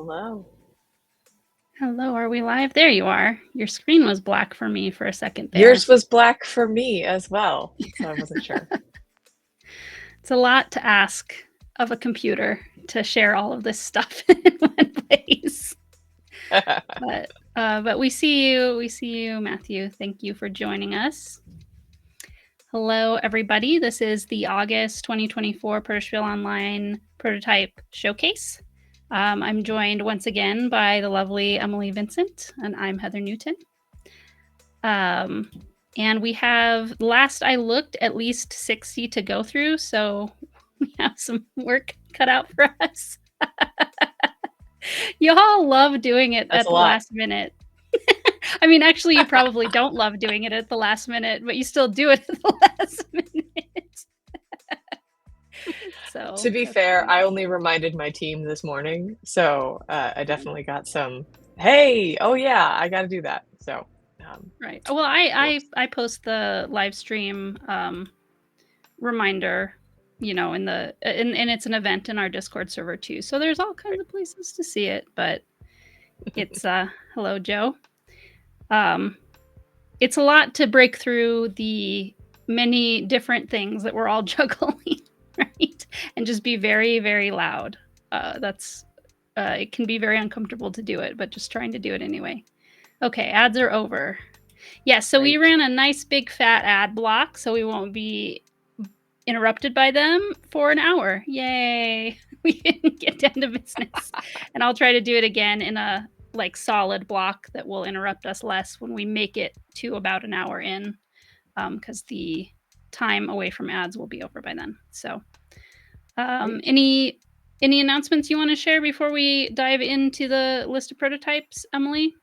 Hello. Hello, are we live? There you are. Your screen was black for me for a second there. Yours was black for me as well, so I wasn't sure. It's a lot to ask of a computer to share all of this stuff in one place. But we see you. We see you, Matthew. Thank you for joining us. Hello, everybody. This is the August 2024 Protospiel Online Prototype Showcase. I'm joined once again by the lovely Emily Vincent, and I'm Heather Newton. And we have, last I looked, at least 60 to go through, so we have some work cut out for us. You all love doing it at the last minute. I mean, actually, you probably don't love doing it at the last minute, but you still do it at the last minute. So, to be fair, I only reminded my team this morning, so I definitely got some, hey, oh yeah, I got to do that. So, right. Well, I post the live stream reminder, you know, and it's an event in our Discord server too. So there's all kinds of places to see it, but it's hello, Joe. It's a lot to break through the many different things that we're all juggling, right? And just be very, very loud. It can be very uncomfortable to do it, but just trying to do it anyway. Okay, ads are over. Yeah, so Great. We ran a nice big fat ad block, so we won't be interrupted by them for an hour. Yay! We didn't get down to business. And I'll try to do it again in a solid block that will interrupt us less when we make it to about an hour in, because the time away from ads will be over by then. So any announcements you want to share before we dive into the list of prototypes, Emily?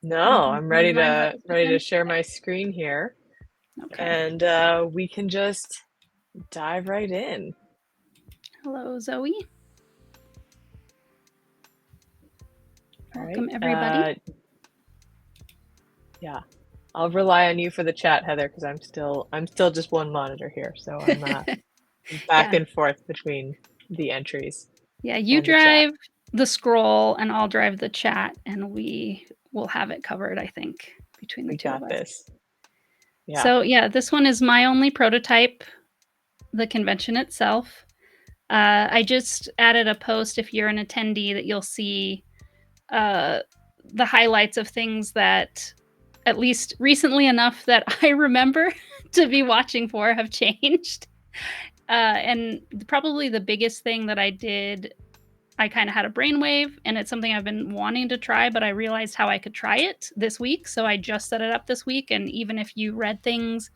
No, I'm ready to share my screen here. Okay. And we can just dive right in. Hello, Zoe. Welcome, everybody. Yeah, I'll rely on you for the chat, Heather, because I'm still just one monitor here, so I'm back and forth between the entries. Yeah, you drive the scroll, and I'll drive the chat, and we will have it covered, I think, between the two of us. We got this. Yeah. So yeah, this one is my only prototype, the convention itself. I just added a post if you're an attendee that you'll see the highlights of things that, at least recently enough that I remember to be watching for, have changed. And probably the biggest thing that I did, I kind of had a brainwave, and it's something I've been wanting to try, but I realized how I could try it this week. So I just set it up this week. And even if you read things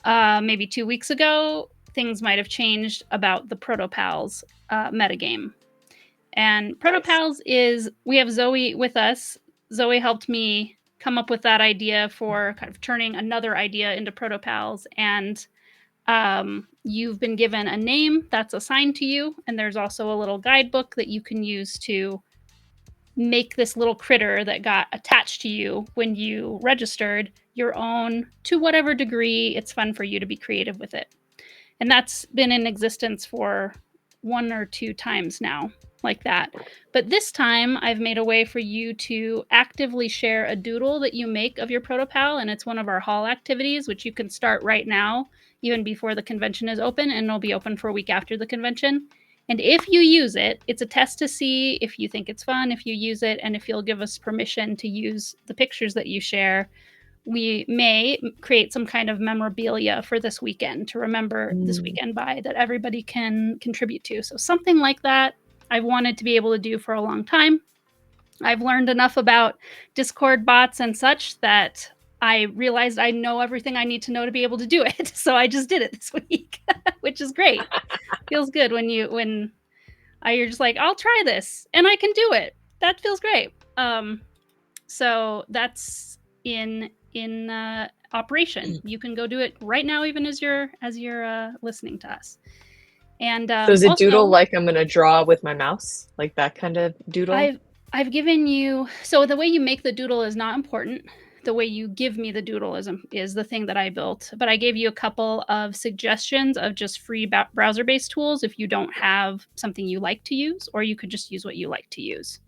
maybe 2 weeks ago, things might have changed about the Protopals metagame. And Protopals is, we have Zoe with us. Zoe helped me come up with that idea for kind of turning another idea into Protopals. And you've been given a name that's assigned to you. And there's also a little guidebook that you can use to make this little critter that got attached to you when you registered your own, to whatever degree it's fun for you to be creative with it. And that's been in existence for 1 or 2 times now, like that. But this time I've made a way for you to actively share a doodle that you make of your Protopal, and it's one of our hall activities, which you can start right now, even before the convention is open, and it'll be open for a week after the convention. And if you use it, it's a test to see if you think it's fun, if you use it, and if you'll give us permission to use the pictures that you share. We may create some kind of memorabilia for this weekend to remember this weekend by, that everybody can contribute to. So something like that I've wanted to be able to do for a long time. I've learned enough about Discord bots and such that I realized I know everything I need to know to be able to do it. So I just did it this week, which is great. Feels good when you're just like, I'll try this and I can do it. That feels great. So that's in operation. You can go do it right now, even as you're listening to us. And so is it also, doodle like I'm gonna draw with my mouse, like that kind of doodle? I've given you, so the way you make the doodle is not important. the way you give me the doodle is the thing that I built. But I gave you a couple of suggestions of just free browser-based tools if you don't have something you like to use, or you could just use what you like to use.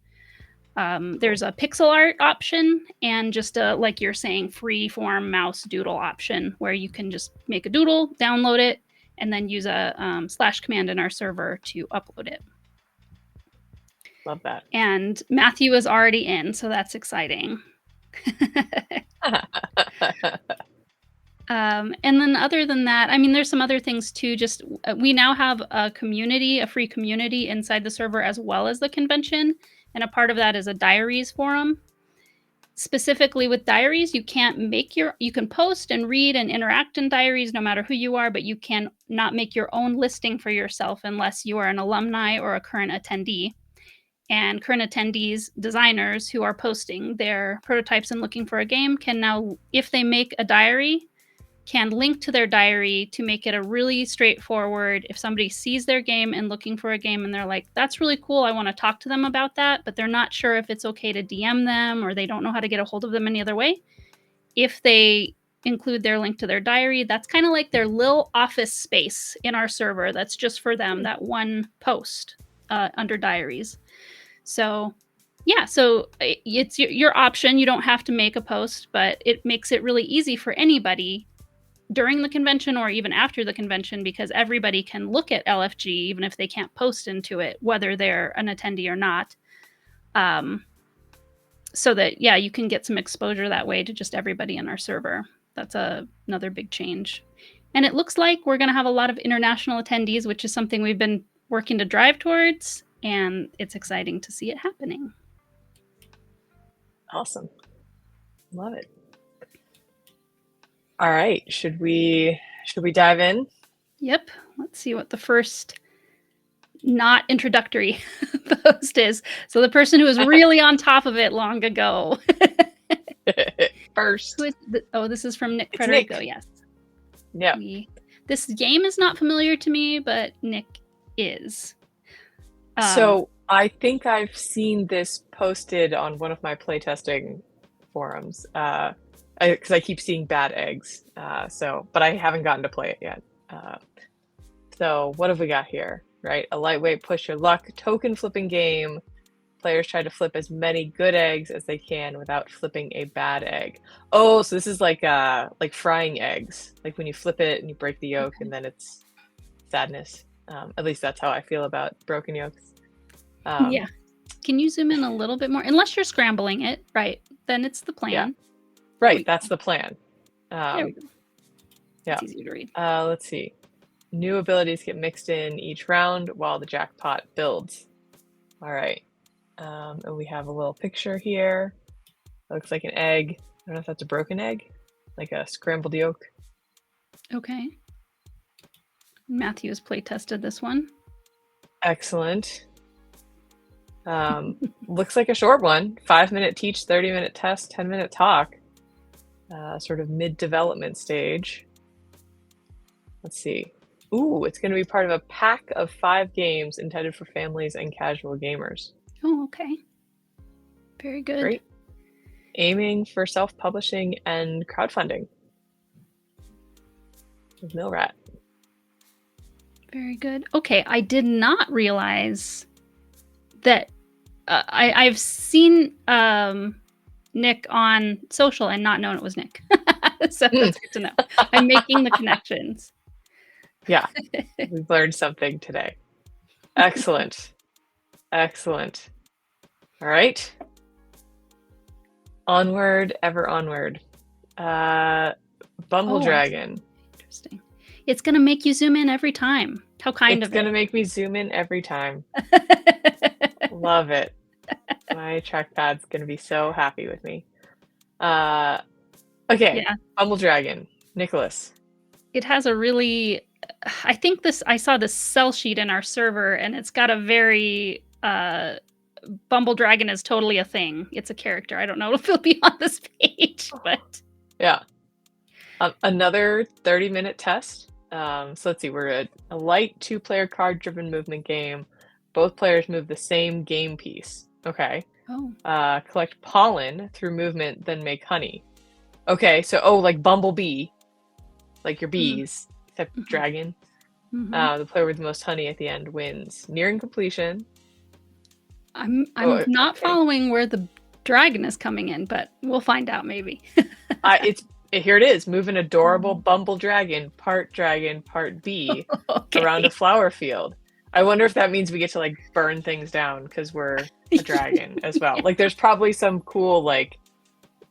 There's a pixel art option and just a, like you're saying, free form mouse doodle option where you can just make a doodle, download it, and then use a / command in our server to upload it. Love that. And Matthew is already in, so that's exciting. And then other than that, I mean, there's some other things too. Just we now have a community, a free community inside the server as well as the convention. And a part of that is a diaries forum. Specifically with diaries, you can post and read and interact in diaries no matter who you are, but you can not make your own listing for yourself unless you are an alumni or a current attendee. And current attendees, designers who are posting their prototypes and looking for a game can now, if they make a diary, can link to their diary to make it a really straightforward, if somebody sees their game and looking for a game and they're like, that's really cool, I want to talk to them about that, but they're not sure if it's okay to DM them or they don't know how to get a hold of them any other way. If they include their link to their diary, that's kind of like their little office space in our server that's just for them, that one post under diaries. So yeah, so it's your option. You don't have to make a post, but it makes it really easy for anybody during the convention or even after the convention, because everybody can look at LFG even if they can't post into it, whether they're an attendee or not. So that, yeah, you can get some exposure that way to just everybody in our server. That's another big change. And it looks like we're going to have a lot of international attendees, which is something we've been working to drive towards, and it's exciting to see it happening. Awesome. Love it. All right, should we dive in? Yep. Let's see what the first not introductory post is. So the person who was really on top of it long ago. First. This is from Nick Frederico. Nick. Yes. Yeah. This game is not familiar to me, but Nick is. So I think I've seen this posted on one of my playtesting forums. Because I keep seeing bad eggs. But I haven't gotten to play it yet. So what have we got here? Right, a lightweight push your luck token flipping game. Players try to flip as many good eggs as they can without flipping a bad egg. Oh, so this is like frying eggs. Like when you flip it and you break the yolk, and then it's sadness. At least that's how I feel about broken yolks. Yeah. Can you zoom in a little bit more? Unless you're scrambling it, right? Then it's the plan. Yeah. Right, that's the plan. There we go. Yeah. It's easy to read. Let's see. New abilities get mixed in each round while the jackpot builds. All right. And we have a little picture here. It looks like an egg. I don't know if that's a broken egg, like a scrambled yolk. Okay. Matthew has play tested this one. Excellent. Looks like a short one. 5-minute teach, 30-minute test, 10-minute talk. Sort of mid-development stage. Let's see. Ooh, it's going to be part of a pack of 5 games intended for families and casual gamers. Oh, okay. Very good. Great. Aiming for self-publishing and crowdfunding. With Millrat. Very good. Okay, I did not realize that I've seen Nick on social and not known it was Nick. So that's good to know. I'm making the connections. Yeah, we've learned something today. Excellent. Excellent. All right. Onward, ever onward. Bumble Dragon. Interesting. It's going to make you zoom in every time. How kind of it. It's going to make me zoom in every time. Love it. My trackpad's going to be so happy with me. Okay. Yeah. Bumble Dragon. Nicholas. It has a really... I saw this cell sheet in our server, and it's got a very... Bumble Dragon is totally a thing. It's a character. I don't know if it'll be on this page, but... Yeah. Another 30-minute test. So let's see. We're a light 2-player card-driven movement game. Both players move the same game piece. Okay. Oh. Collect pollen through movement, then make honey. Okay, so like Bumblebee, like your Mm-hmm. bees, except dragon. Mm-hmm. The player with the most honey at the end wins. Nearing completion. I'm Oh, not okay. following where the dragon is coming in, but we'll find out maybe. Here it is. Move an adorable bumble dragon, part bee, Okay. around a flower field. I wonder if that means we get to like burn things down because we're a dragon as well. Yeah. Like there's probably some cool like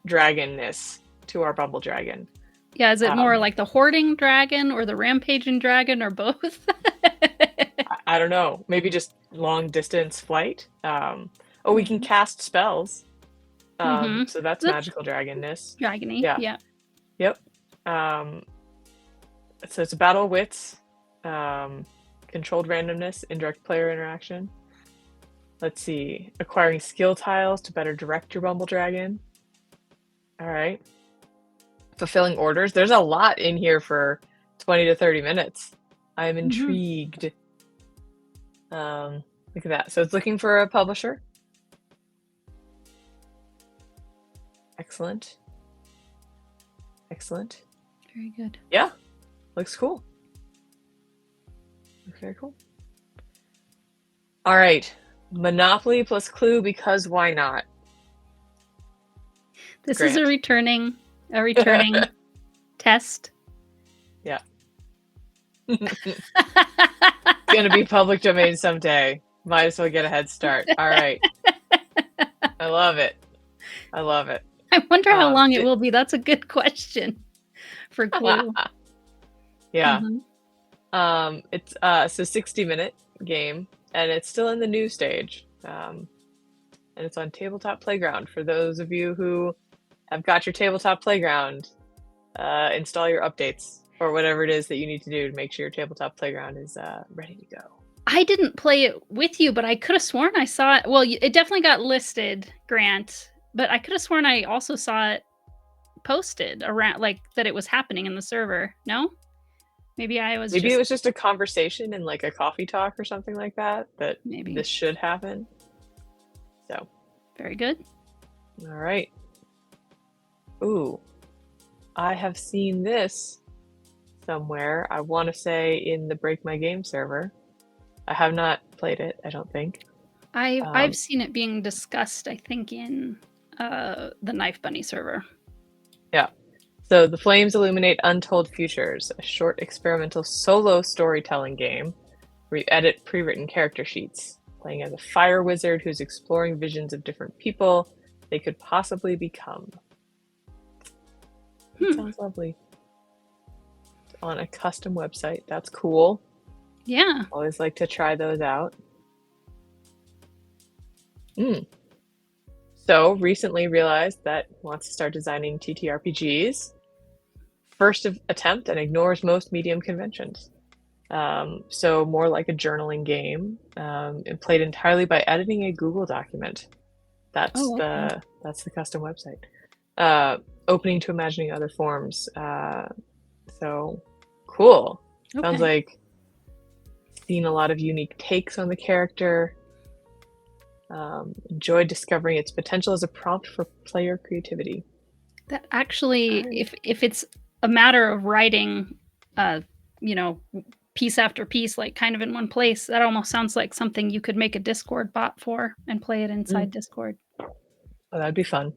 dragonness to our bumble dragon. Yeah, is it more like the hoarding dragon or the rampaging dragon or both? I don't know. Maybe just long distance flight. We can cast spells. So that's magical dragonness. Dragony, yeah. Yep. So it's a battle of wits, controlled randomness, indirect player interaction. Let's see. Acquiring skill tiles to better direct your bumble dragon. All right. Fulfilling orders. There's a lot in here for 20 to 30 minutes. I'm intrigued. Look at that. So it's looking for a publisher. Excellent. Excellent. Very good. Yeah. Looks cool. Looks very cool. All right. Monopoly plus Clue, because why not? This Grant. is a returning test. Yeah. It's gonna be public domain someday. Might as well get a head start. All right. I love it. I love it. I wonder how long it will be. That's a good question for Clue. Yeah. It's a 60-minute game, and it's still in the new stage. And it's on Tabletop Playground. For those of you who have got your Tabletop Playground, install your updates or whatever it is that you need to do to make sure your Tabletop Playground is ready to go. I didn't play it with you, but I could have sworn I saw it. Well, it definitely got listed, Grant, but I could have sworn I also saw it posted around, like that it was happening in the server. No? Maybe it was just a conversation in like a coffee talk or something like that maybe this should happen. So very good. All right. Ooh, I have seen this somewhere. I want to say in the Break My Game server. I have not played it, I don't think. I've seen it being discussed, I think, in the Knife Bunny server. Yeah. So The Flames Illuminate Untold Futures, a short experimental solo storytelling game where you edit pre-written character sheets, playing as a fire wizard who's exploring visions of different people they could possibly become. That sounds lovely. On a custom website. That's cool. Yeah. Always like to try those out. So recently realized that wants to start designing TTRPGs. First attempt and ignores most medium conventions. So more like a journaling game, and played entirely by editing a Google document. That's the custom website. Opening to imagining other forms. So cool. Okay. Sounds like seen a lot of unique takes on the character. Enjoyed discovering its potential as a prompt for player creativity. That actually, if it's a matter of writing, piece after piece, like kind of in one place, that almost sounds like something you could make a Discord bot for and play it inside Discord. Oh, that'd be fun.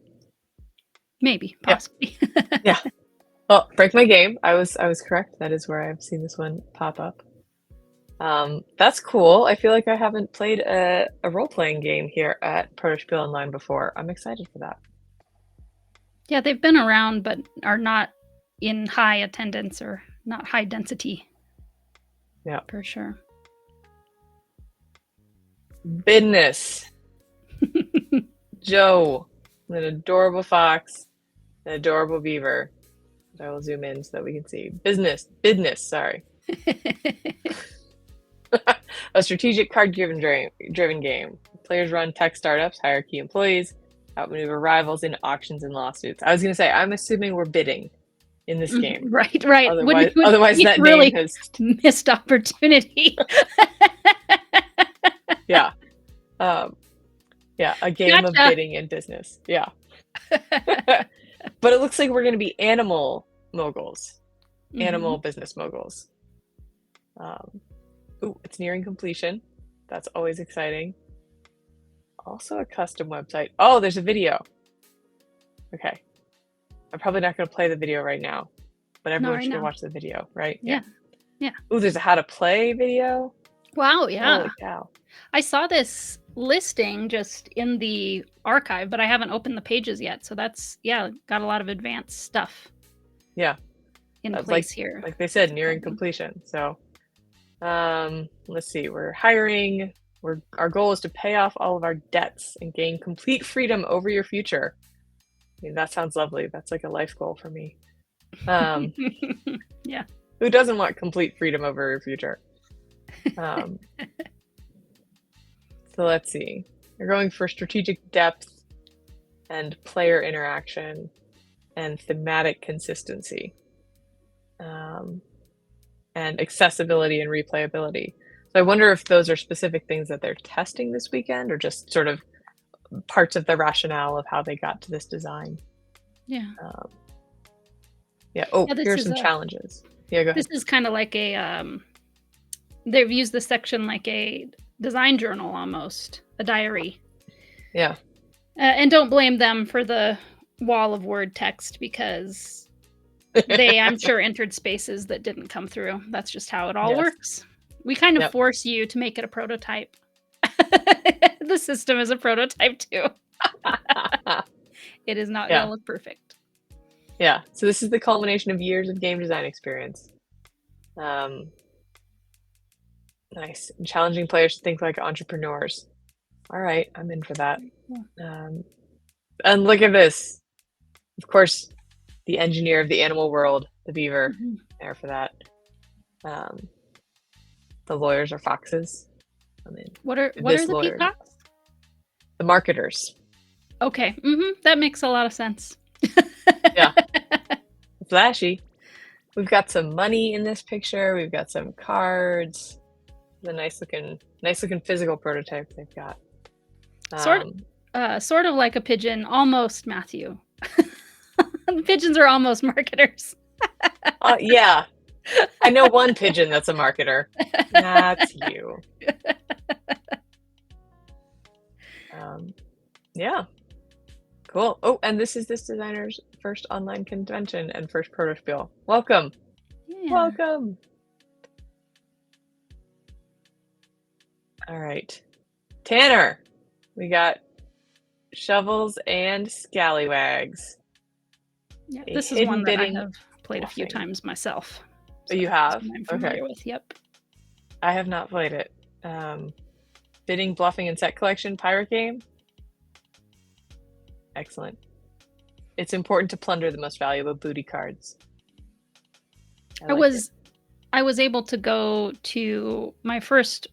Maybe, possibly. Yeah. Well, Break My Game. I was correct. That is where I've seen this one pop up. That's cool. I feel like I haven't played a role-playing game here at Protospiel Online before. I'm excited for that. Yeah, they've been around, but are not in high attendance or not high density. Yeah. For sure. Business. Joe, an adorable fox, an adorable beaver. I will zoom in so that we can see. Business, sorry. A strategic card-driven game. Players run tech startups, hire key employees, outmaneuver rivals in auctions and lawsuits. I was going to say, I'm assuming we're bidding in this game. Right. Otherwise that really name has missed opportunity. Yeah. A game of bidding in business. Yeah. But it looks like we're going to be animal moguls, animal Mhm. business moguls. Ooh, it's nearing completion. That's always exciting. Also a custom website. Oh, there's a video. Okay. I'm probably not going to play the video right now, but Not everyone right should go now. watch the video, right? Yeah. Yeah. Ooh, there's a how to play video. Wow, yeah. Holy cow. I saw this listing just in the archive, but I haven't opened the pages yet. So that's, yeah, got a lot of advanced stuff Yeah. in Like place here. like they said, That's nearing exciting. completion. So, let's see. We're hiring. Our goal is to pay off all of our debts and gain complete freedom over your future. I mean, that sounds lovely. That's like a life goal for me. Yeah. Who doesn't want complete freedom over your future? So let's see. You're going for strategic depth and player interaction and thematic consistency, and accessibility and replayability. So I wonder if those are specific things that they're testing this weekend or just sort of parts of the rationale of how they got to this design. Yeah. Yeah. Oh, Yeah, here's some challenges. Yeah, go ahead. This is kind of like a they've used this section like a design journal almost, a diary. Yeah. And don't blame them for the wall of word text because they, I'm sure, entered spaces that didn't come through. That's just how it all Yes. works. We kind of Yep. force you to make it a prototype. The system is a prototype too. It is not going to look perfect. Yeah. So this is the culmination of years of game design experience. Nice. And challenging players to think like entrepreneurs. All right, I'm in for that. And look at this. Of course, the engineer of the animal world, the beaver, there for that. The lawyers are foxes. I mean, what are the lawyer, peacocks? the marketers. Okay, that makes a lot of sense. Yeah, flashy. We've got some money in this picture. We've got some cards. The nice looking physical prototype they've got. Sort of like a pigeon, almost Matthew. Pigeons are almost marketers. Yeah. I know one pigeon that's a marketer. That's you. Yeah. Cool. Oh, and this is this designer's first online convention and first Protospiel. Welcome. Yeah. Welcome. All right. Tanner, we got shovels and scallywags. Yeah, this is one that I have played a few times myself. So you have? I'm familiar with. Yep. I have not played it. Bidding, bluffing, and set collection pirate game. Excellent. It's important to plunder the most valuable booty cards. I was able to go to my first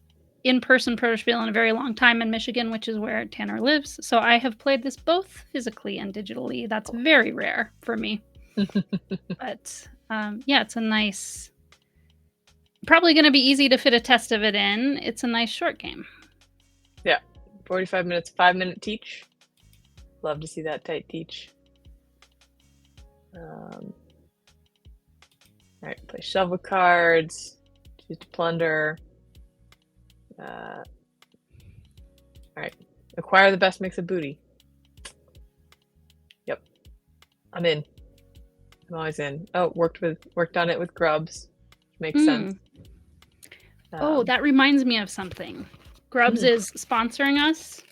in-person Protospiel in a very long time in Michigan, which is where Tanner lives. So I have played this both physically and digitally. That's very rare for me. But yeah, it's a nice, probably going to be easy to fit a test of it in. It's a nice short game. Yeah, 45 minutes, 5-minute teach. Love to see that tight teach. All right, play shovel cards, choose to plunder. All right, acquire the best mix of booty. Yep, I'm in. I'm always in. Oh, worked on it with Grubs. Makes sense. Oh, that reminds me of something. Grubs is sponsoring us,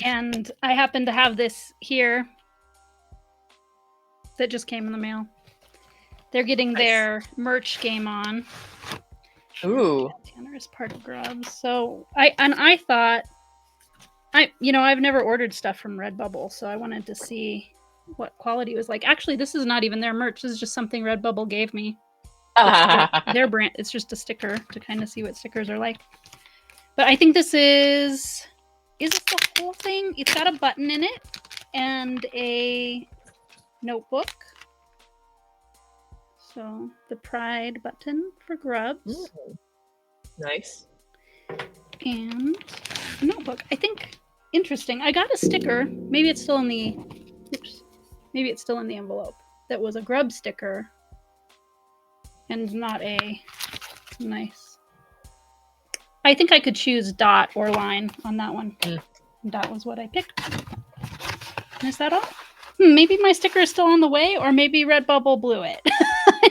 and I happen to have this here that just came in the mail. They're getting their merch game on. Ooh. Tanner is part of Grubs. So I thought, I've never ordered stuff from Redbubble, so I wanted to see what quality it was like. Actually, this is not even their merch. This is just something Redbubble gave me. Their brand. It's just a sticker to kind of see what stickers are like. But I think this is this the whole thing? It's got a button in it and a notebook. So the Pride button for Grubs. Nice. And a notebook. I think interesting. I got a sticker. Maybe it's still in the maybe it's still in the envelope, that was a grub sticker and not a nice. I think I could choose dot or line on that one. Dot was what I picked. Is that all? Maybe my sticker is still on the way, or maybe Redbubble blew it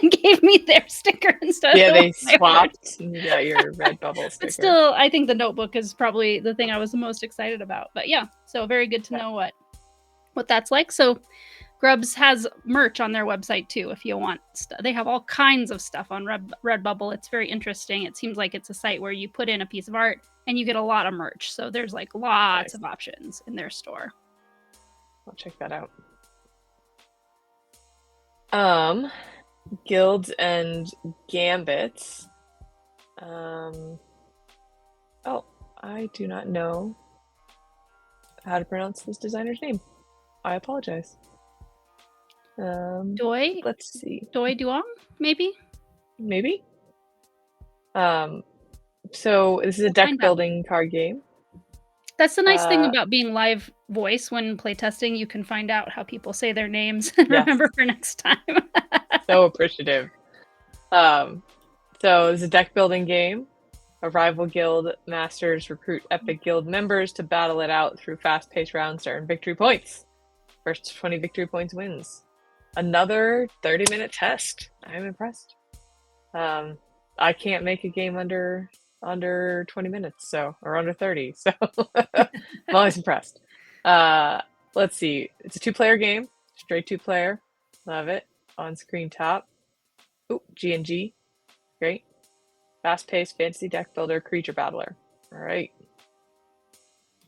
and gave me their sticker instead. Yeah, they swapped. You got your Redbubble sticker. But still, I think the notebook is probably the thing I was the most excited about. But yeah, so very good to know what that's like. So Grubs has merch on their website too, if you want stuff. They have all kinds of stuff on Redbubble. It's very interesting. It seems like it's a site where you put in a piece of art and you get a lot of merch. So there's like lots of options in their store. I'll check that out. Guilds and Gambits. Oh, I do not know how to pronounce this designer's name. I apologize. Doi? Let's see. Doi Duong, maybe? Maybe. So this is a deck building card game. That's the nice thing about being live voice. When playtesting, you can find out how people say their names and remember for next time. So appreciative. So it's a deck building game. A rival guild masters recruit epic guild members to battle it out through fast-paced rounds to earn victory points. First 20 victory points wins. Another 30-minute test. I'm impressed. I can't make a game under 20 minutes, or under 30, so I'm always impressed. Let's see. It's a 2-player game. Straight 2-player. Love it. On-screen top. Ooh, G&G. Great. Fast-paced fantasy deck builder, creature battler. All right.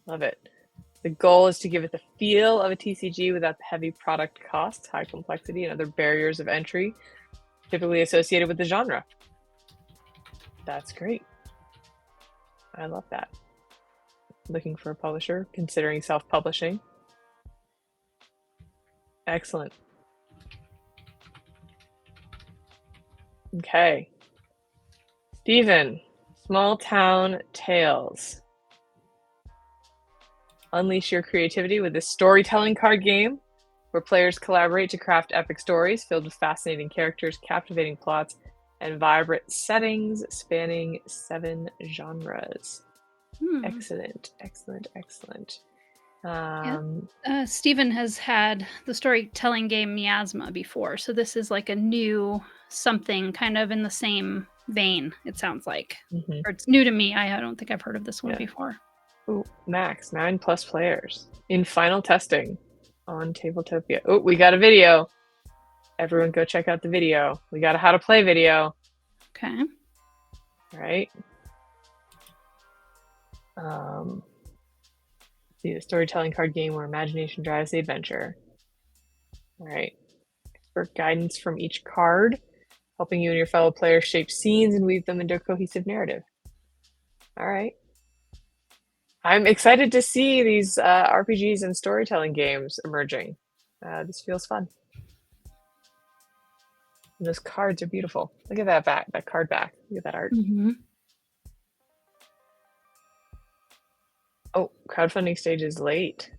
Love it. The goal is to give it the feel of a TCG without the heavy product costs, high complexity, and other barriers of entry typically associated with the genre. That's great. I love that. Looking for a publisher, considering self-publishing. Excellent. Okay. Steven, Small Town Tales. Unleash your creativity with this storytelling card game where players collaborate to craft epic stories filled with fascinating characters, captivating plots, and vibrant settings spanning 7 genres. Excellent, excellent, excellent. Steven has had the storytelling game Miasma before, so this is like a new something kind of in the same vein, it sounds like. Or it's new to me. I don't think I've heard of this one before. Ooh, max 9+ players in final testing on Tabletopia. Oh, we got a video. Everyone go check out the video. We got a how to play video. Okay. All right. See, the storytelling card game where imagination drives the adventure. All right. Expert guidance from each card, helping you and your fellow players shape scenes and weave them into a cohesive narrative. All right. I'm excited to see these RPGs and storytelling games emerging. This feels fun. And those cards are beautiful. Look at that card back. Look at that art. Oh, crowdfunding stage is late.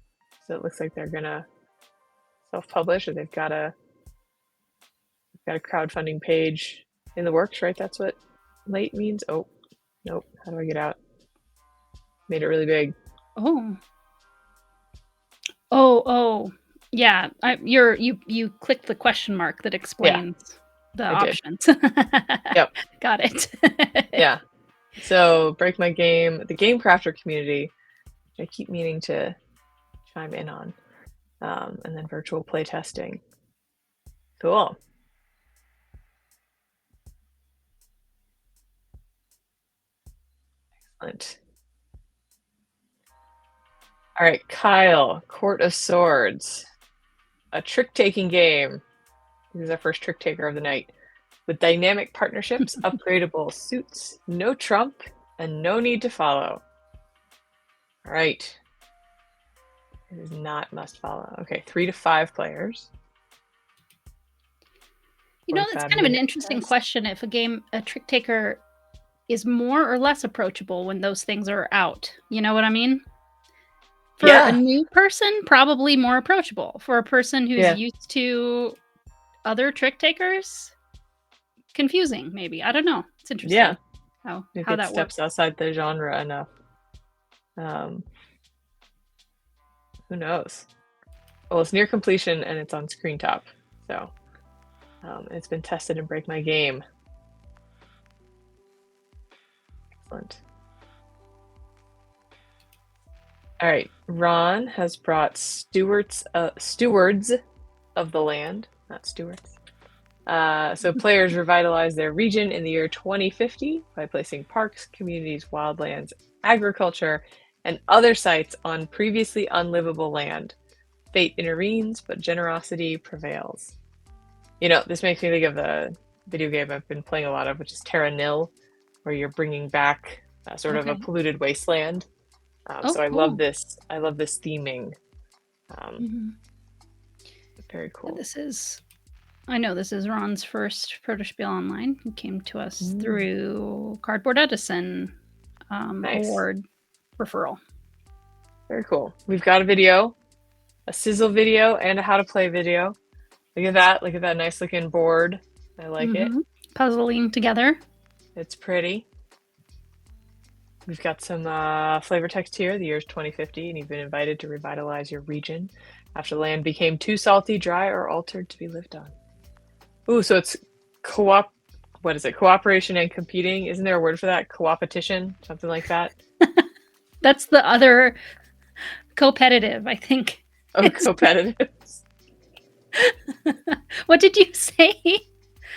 So it looks like they're gonna self-publish, or they've got a crowdfunding page in the works, right? That's what late means. Oh, nope. How do I get out? Made it really big. Oh, yeah. You clicked the question mark that explains the options. Yep. Got it. Yeah. So Break My Game, the Game Crafter community, which I keep meaning to chime in on, and then virtual playtesting. Cool. Excellent. All right, Kyle, Court of Swords, a trick-taking game. This is our first trick taker of the night. With dynamic partnerships, upgradable suits, no trump, and no need to follow. All right. It is not must follow. Okay, 3 to 5 players. You know, that's kind of an interesting question. If a trick taker is more or less approachable when those things are out. You know what I mean? For a new person, probably more approachable. For a person who's used to other trick takers, confusing, maybe. I don't know. It's interesting how that steps works. outside the genre enough. Who knows? Well, it's near completion and it's on screen top, so it's been tested in Break My Game. Excellent. All right, Ron has brought Stewards of the Land, not Stewards. So players revitalize their region in the year 2050 by placing parks, communities, wildlands, agriculture, and other sites on previously unlivable land. Fate intervenes, but generosity prevails. You know, this makes me think of the video game I've been playing a lot of, which is Terra Nil, where you're bringing back sort of a polluted wasteland. So I love this. I love this theming. Very cool. Yeah, I know this is Ron's first Protospiel Online. He came to us through Cardboard Edison award referral. Very cool. We've got a video, a sizzle video, and a how to play video. Look at that. Look at that nice looking board. I like it. Puzzling together. It's pretty. We've got some flavor text here. The year's 2050, and you've been invited to revitalize your region after land became too salty, dry, or altered to be lived on. Ooh, so it's what is it? Cooperation and competing. Isn't there a word for that? Co-opetition? Something like that? That's the other competitive, I think. Oh, competitive. What did you say?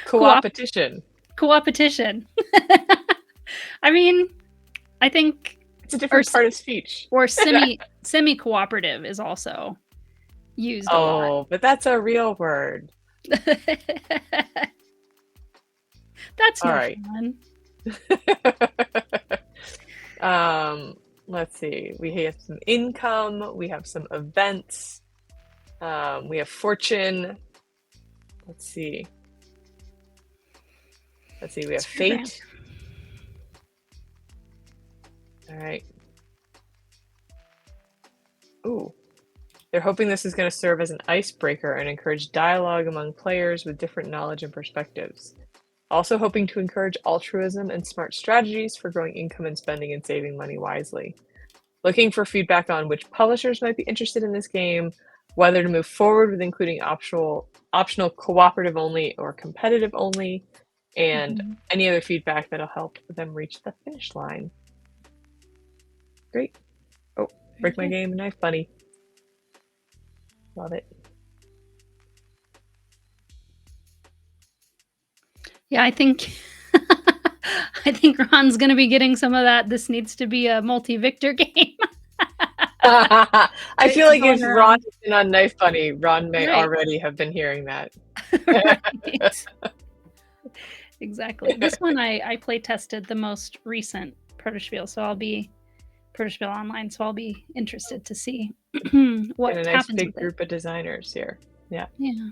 Co-opetition. Co-opetition. I mean, I think it's a different part of speech. Or semi-cooperative is also used a lot. Oh, but that's a real word. That's all no right. fun. Let's see. We have some income. We have some events. We have fortune. Let's see. We have fate. All right. Ooh. They're hoping this is going to serve as an icebreaker and encourage dialogue among players with different knowledge and perspectives. Also hoping to encourage altruism and smart strategies for growing income and spending and saving money wisely. Looking for feedback on which publishers might be interested in this game, whether to move forward with including optional cooperative only or competitive only, and any other feedback that'll help them reach the finish line. Great. Oh, Break My Game, Knife Bunny. Love it. Yeah, I think Ron's gonna be getting some of that. This needs to be a multi-victor game. I feel like if Ron has been on Knife Bunny, Ron may already have been hearing that. Right. Exactly. This one I play tested the most recent Protospiel, so I'll be Protospiel Online, so I'll be interested to see what and a nice happens big with group of designers here. Yeah. Yeah.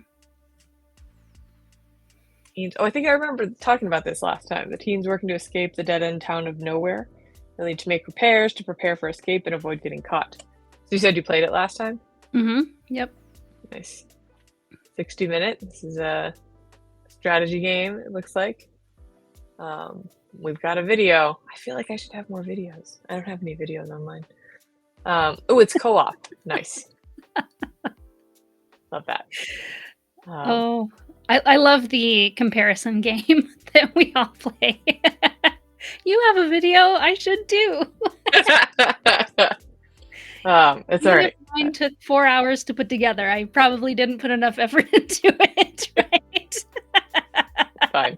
Oh, I think I remember talking about this last time. The teens working to escape the dead-end town of nowhere. They'll need to make repairs to prepare for escape and avoid getting caught. So you said you played it last time? Yep. Nice. 60 minutes. This is a strategy game, it looks like. We've got a video. I feel like I should have more videos. I don't have any videos online. Oh, it's co-op. Nice. Love that. I love the comparison game that we all play. You have a video, I should too. It's all right. Mine took 4 hours to put together. I probably didn't put enough effort into it, right? Fine.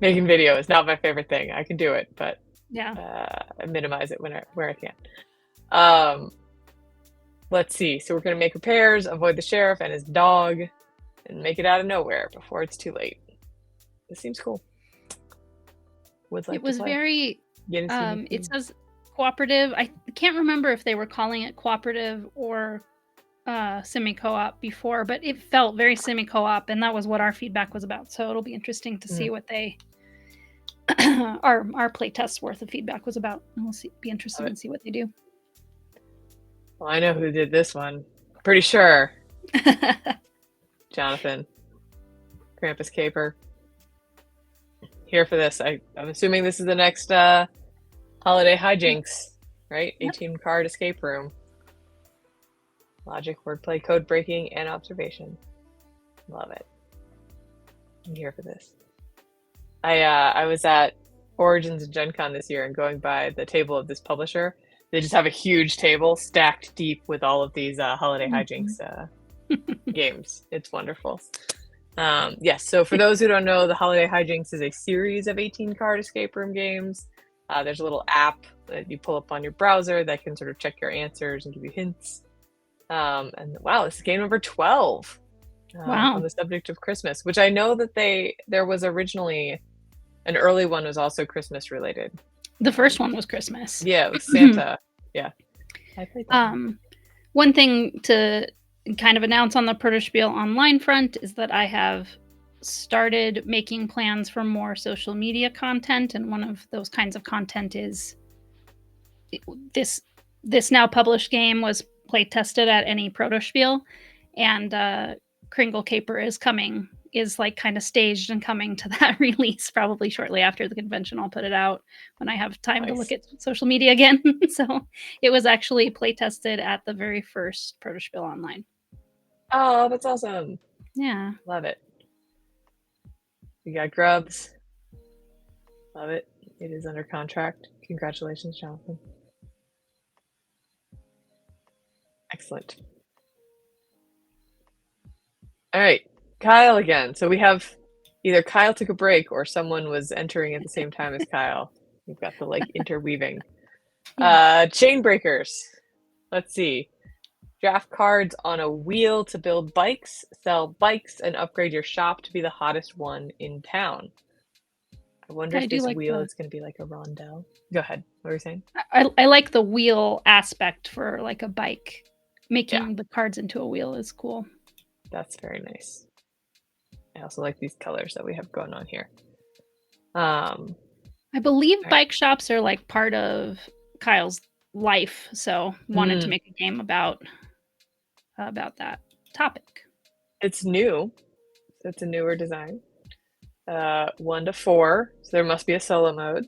Making video is not my favorite thing. I can do it, but I minimize it where I can. Let's see. So we're going to make repairs, avoid the sheriff and his dog, and make it out of nowhere before it's too late. This seems cool. It was very... it says cooperative. I can't remember if they were calling it cooperative or semi-co-op before, but it felt very semi-co-op, and that was what our feedback was about. So it'll be interesting to see what they our playtest's worth of feedback was about. And we'll be interested to see what they do. Well, I know who did this one. Pretty sure. Jonathan. Krampus Caper. Here for this. I'm assuming this is the next holiday hijinks, right? Yep. 18 card escape room. Logic, wordplay, code breaking, and observation. Love it. I'm here for this. I was at Origins and Gen Con this year and going by the table of this publisher. They just have a huge table stacked deep with all of these holiday hijinks games. It's wonderful. Yes, so for those who don't know, the Holiday Hijinks is a series of 18 card escape room games. There's a little app that you pull up on your browser that can sort of check your answers and give you hints. And wow, this is game number 12 on the subject of Christmas, which I know that there was originally an early one was also Christmas related. The first one was Christmas. Yeah, it was Santa. Yeah. I played that. One thing to kind of announce on the Protospiel Online front is that I have started making plans for more social media content, and one of those kinds of content is this now published game was play tested at any Protospiel, and Kringle Caper is like kind of staged and coming to that release probably shortly after the convention. I'll put it out when I have time to look at social media again. So it was actually play tested at the very first Protospiel Online. Oh, that's awesome. Yeah. Love it. We got Grubs. Love it. It is under contract. Congratulations, Jonathan. Excellent. All right. Kyle again. So we have either Kyle took a break or someone was entering at the same time as Kyle. We've got the interweaving. Chain breakers. Let's see. Draft cards on a wheel to build bikes, sell bikes, and upgrade your shop to be the hottest one in town. I wonder if this wheel is going to be like a rondelle. Go ahead. What were you saying? I like the wheel aspect for like a bike. Making the cards into a wheel is cool. That's very nice. I also like these colors that we have going on here. I believe bike shops are like part of Kyle's life, so wanted to make a game about that topic. It's new. So it's a newer design. 1 to 4. So there must be a solo mode.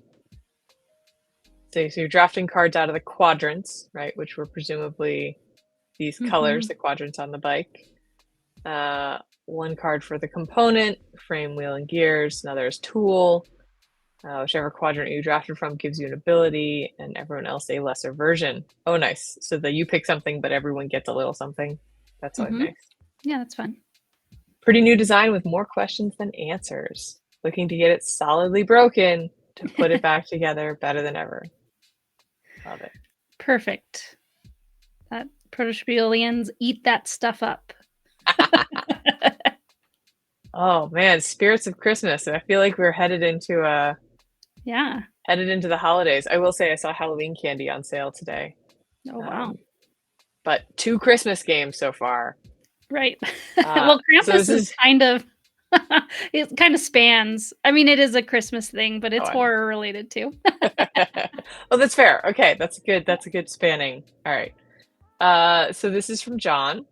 So you're drafting cards out of the quadrants, right? Which were presumably these colors, the quadrants on the bike. 1 card for the component, frame, wheel, and gears. Now there's tool. Whichever quadrant you drafted from gives you an ability, and everyone else a lesser version. Oh, nice. So that you pick something, but everyone gets a little something. That's always nice. Yeah, that's fun. Pretty new design with more questions than answers. Looking to get it solidly broken to put it back together better than ever. Love it. Perfect. That Protospielians eat that stuff up. Oh man, spirits of Christmas. I feel like we're headed into the holidays. I will say I saw Halloween candy on sale today. Oh wow. But 2 Christmas games so far. Right. Well, Krampus is kind of it kind of spans. I mean, it is a Christmas thing, but it's horror related too. Oh, that's fair. Okay, that's a good spanning. All right. So this is from John.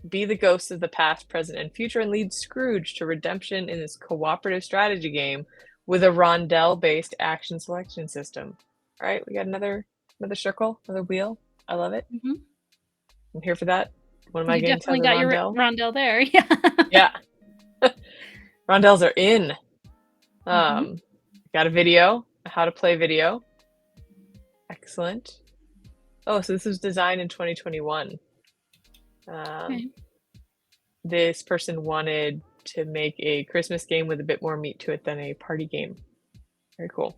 Be the ghost of the past, present, and future, and lead Scrooge to redemption in this cooperative strategy game with a rondelle-based action selection system. All right, we got another circle, another wheel. I love it. I'm here for that. One of my games has a rondelle. Rondelle there. Yeah. Rondelles are in. Got a video, how to play video. Excellent. Oh, so this was designed in 2021. This person wanted to make a Christmas game with a bit more meat to it than a party game. Very cool.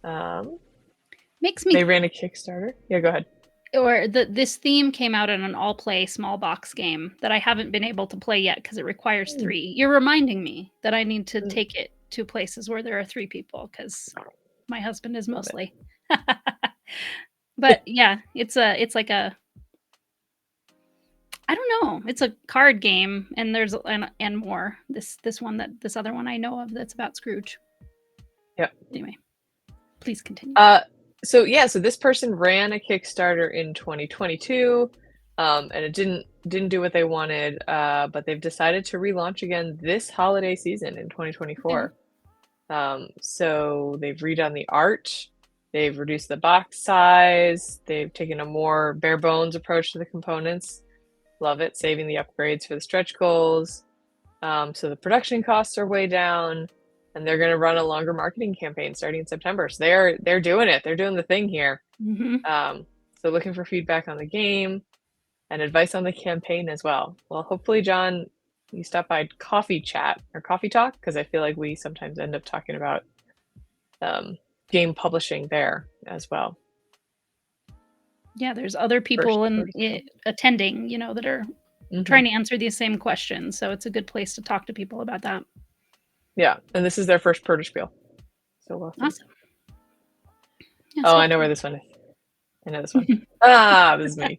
They ran a Kickstarter. Yeah, go ahead. Or this theme came out in an all-play small box game that I haven't been able to play yet because it requires 3. You're reminding me that I need to take it to places where there are 3 people because my husband is mostly. But yeah, it's like a. I don't know. It's a card game, and there's and more. This other one I know of that's about Scrooge. Yep. Anyway, please continue. So this person ran a Kickstarter in 2022, and it didn't do what they wanted, but they've decided to relaunch again this holiday season in 2024. Okay. So they've redone the art, they've reduced the box size, they've taken a more bare bones approach to the components. Love it, saving the upgrades for the stretch goals. So the production costs are way down, and they're going to run a longer marketing campaign starting in September. So they're doing it. They're doing the thing here. So looking for feedback on the game and advice on the campaign as well. Well, hopefully, John, you stop by Coffee Chat or Coffee Talk, because I feel like we sometimes end up talking about game publishing there as well. Yeah, there's other people attending, that are trying to answer these same questions. So it's a good place to talk to people about that. Yeah, and this is their first Protospiel. So welcome. Awesome. Yeah, I know where this one is. I know this one. This is me.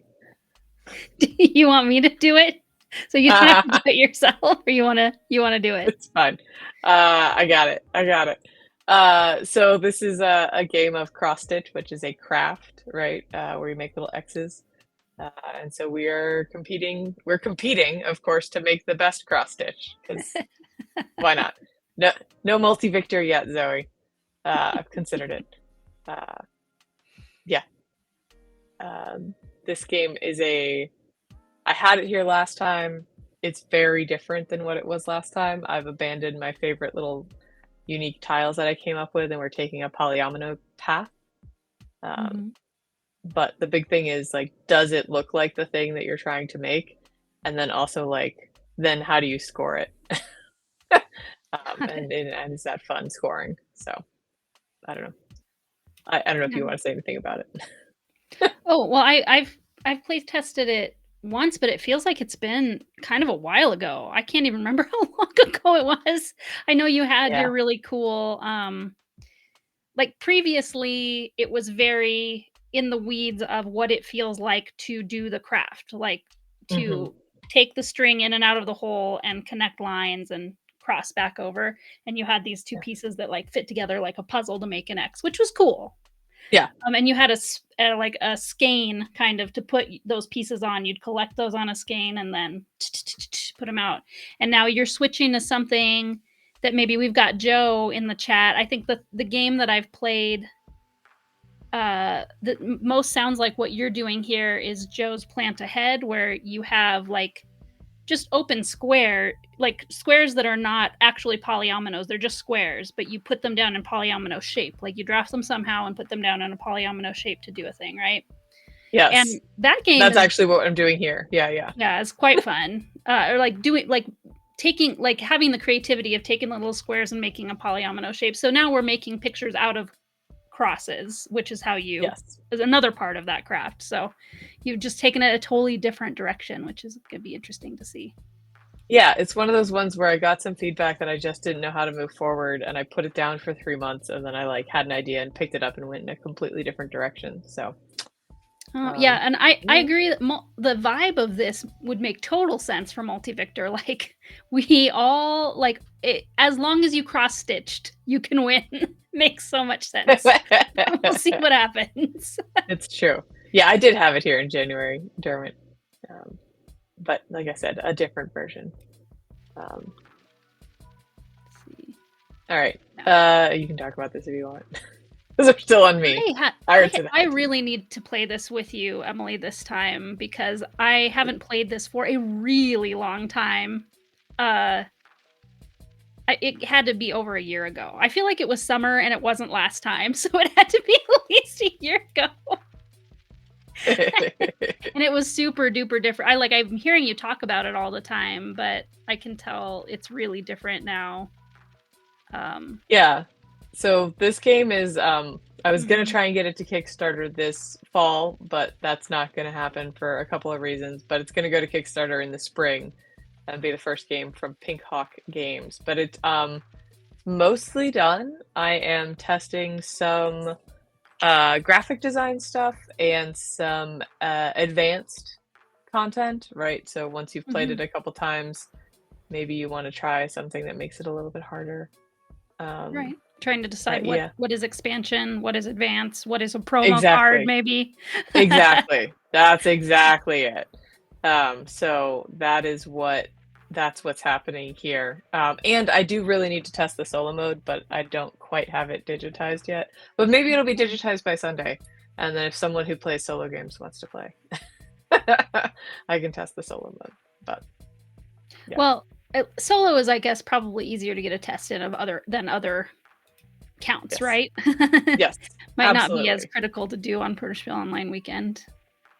Do you want me to do it? So you don't have to do it yourself, or you wanna do it? It's fine. I got it. So this is a game of cross stitch, which is a craft, right? Where you make little X's. And so we're competing, of course, to make the best cross stitch, because why not? No multi-victor yet, Zoe. I've considered it. This game is I had it here last time. It's very different than what it was last time. I've abandoned my favorite little unique tiles that I came up with, and we're taking a polyomino path. But the big thing is, like, does it look like the thing that you're trying to make? And then also, like, then how do you score it? And is that fun scoring? So I don't know. I don't know if you want to say anything about it. Oh, well, I've play tested it once, but it feels like it's been kind of a while ago. I can't even remember how long ago it was. I know you had your really cool, like, previously it was very in the weeds of what it feels like to do the craft, like to take the string in and out of the hole and connect lines and cross back over. And you had these two pieces that like fit together like a puzzle to make an X, which was cool. Yeah. And you had a skein kind of to put those pieces on. You'd collect those on a skein and then put them out. And now you're switching to something that maybe we've got Joe in the chat. I think the game that I've played that most sounds like what you're doing here is Joe's Plant Ahead, where you have like just open squares that are not actually polyominoes. They're just squares, but you put them down in polyomino shape. Like you draft them somehow and put them down in a polyomino shape to do a thing, right? Yes. And that game that's actually what I'm doing here. Yeah, it's quite fun. Or like doing like taking like having the creativity of taking the little squares and making a polyomino shape. So now we're making pictures out of crosses, which is how you is another part of that craft. So you've just taken it a totally different direction, which is gonna be interesting to see. Yeah, it's one of those ones where I got some feedback that I just didn't know how to move forward, and I put it down for 3 months, and then I like had an idea and picked it up and went in a completely different direction. So yeah, and I agree that the vibe of this would make total sense for multi-victor. Like we all like it, as long as you cross-stitched, you can win. Makes so much sense. We'll see what happens. It's true. Yeah, I did have it here in January, Dermot. But like I said, a different version. Let's see. All right. You can talk about this if you want. Those are still on me. I really need to play this with you, Emily, this time, because I haven't played this for a really long time. It had to be over a year ago. I feel like it was summer and it wasn't last time, so it had to be at least a year ago. And it was super duper different. I'm hearing you talk about it all the time, but I can tell it's really different now. Yeah. So this game is I was gonna try and get it to Kickstarter this fall, but that's not gonna happen for a couple of reasons. But it's gonna go to Kickstarter in the spring and be the first game from Pink Hawk Games. But it's mostly done. I am testing some graphic design stuff and some advanced content, right? So once you've played Mhm. it a couple times, maybe you want to try something that makes it a little bit harder. Right. Trying to decide But yeah, what is expansion, what is advance, what is a promo card exactly. maybe. Exactly. That's exactly it. So that's what's happening here. And I do really need to test the solo mode, but I don't quite have it digitized yet. But maybe it'll be digitized by Sunday. And then if someone who plays solo games wants to play, I can test the solo mode. But yeah. Well, solo is, I guess, probably easier to get a test in of other counts, Yes. right? Yes. Might not be as Absolutely. critical to do on Protospiel Online weekend,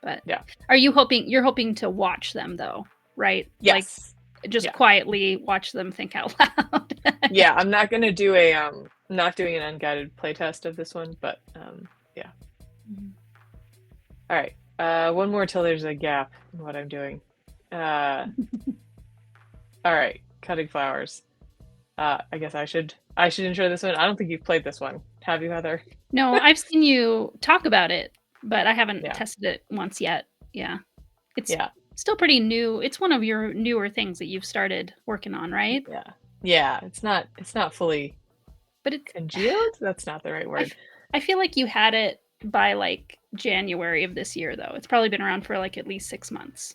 but Yeah. you're hoping to watch them though, right? Like, Yes. just Yeah. quietly watch them think out loud. Yeah, I'm not gonna do not doing an unguided playtest of this one, but yeah. Mhm. All right. One more till there's a gap in what I'm doing. Uh, all right. Cutting flowers. I guess I should intro this one. I don't think you've played this one. Have you, Heather? No, I've seen you talk about it, but I haven't Yeah. tested it once yet. Yeah. It's Yeah. still pretty new. It's one of your newer things that you've started working on, right? Yeah. Yeah. It's not fully But it's congealed. That's not the right I word. f I feel like you had it by, like, January of this year, though. It's probably been around for, like, at least 6 months.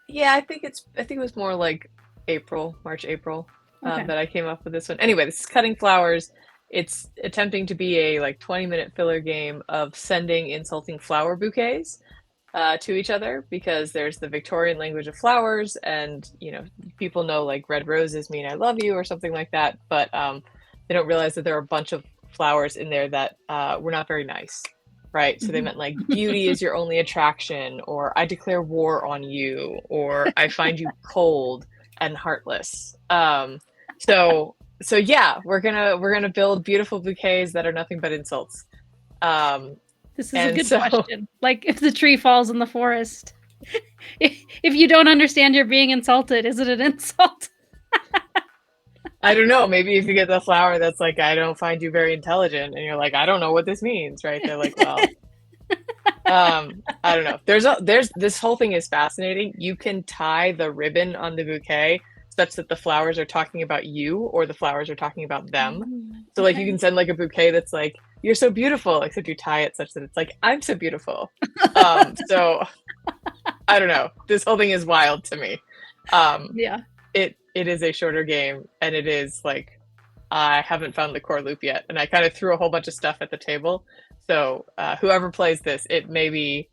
Yeah, I think it was more like April, March, April, Okay. that I came up with this one. Anyway, this is Cutting Flowers. It's attempting to be a like 20-minute filler game of sending insulting flower bouquets to each other because there's the Victorian language of flowers, and people know like red roses mean I love you or something like that, but they don't realize that there are a bunch of flowers in there that were not very nice, right? So they Mhm. meant like beauty is your only attraction, or I declare war on you, or I find you cold and heartless. So yeah, we're gonna build beautiful bouquets that are nothing but insults. Um, This is a and good so question. Like, if the tree falls in the forest, if you don't understand you're being insulted, is it an insult? I don't know, maybe if you get the flower that's like, I don't find you very intelligent, and you're like, I don't know what this means, right? They're like, well, I don't know. There's this whole thing is fascinating. You can tie the ribbon on the bouquet such that the flowers are talking about you or the flowers are talking about them. So like you Okay. can send like a bouquet that's like, you're so beautiful, except you tie it such that it's like, I'm so beautiful. So I don't know. This whole thing is wild to me. Um, Yeah. it is a shorter game, and it is like I haven't found the core loop yet, and I kind of threw a whole bunch of stuff at the table. So whoever plays this, it may be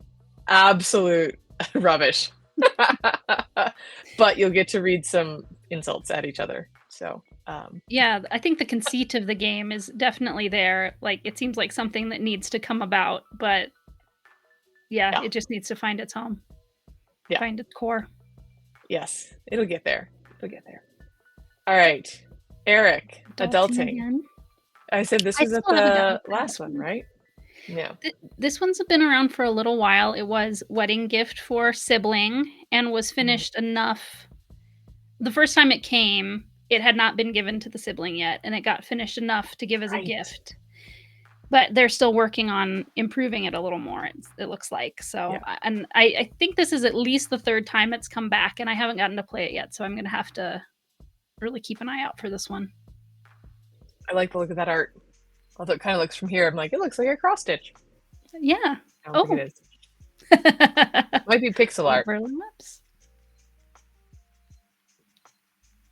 absolute rubbish, but you'll get to read some insults at each other. So Yeah, I think the conceit of the game is definitely there. Like, it seems like something that needs to come about, but yeah, yeah, it just needs to find its home, yeah, find its core. yes, it'll get there. It'll get there. All right, Eric, Adulting adulting. again. I said this I was at still haven't gotten the to last this one, one. right? Yeah. This one's been around for a little while. It was wedding gift for sibling and was Mhm. finished enough. The first time it came, it had not been given to the sibling yet, and it got finished enough to give as a Right. gift. But they're still working on improving it a little more, it looks like. So, Yeah. and I think this is at least the third time it's come back, and I haven't gotten to play it yet. So I'm gonna have to really keep an eye out for this one. I like the look of that art. Although it kind of looks from here, I'm like, it looks like a cross stitch. Yeah. I don't think Oh. it is. Might be pixel art. Overlaps.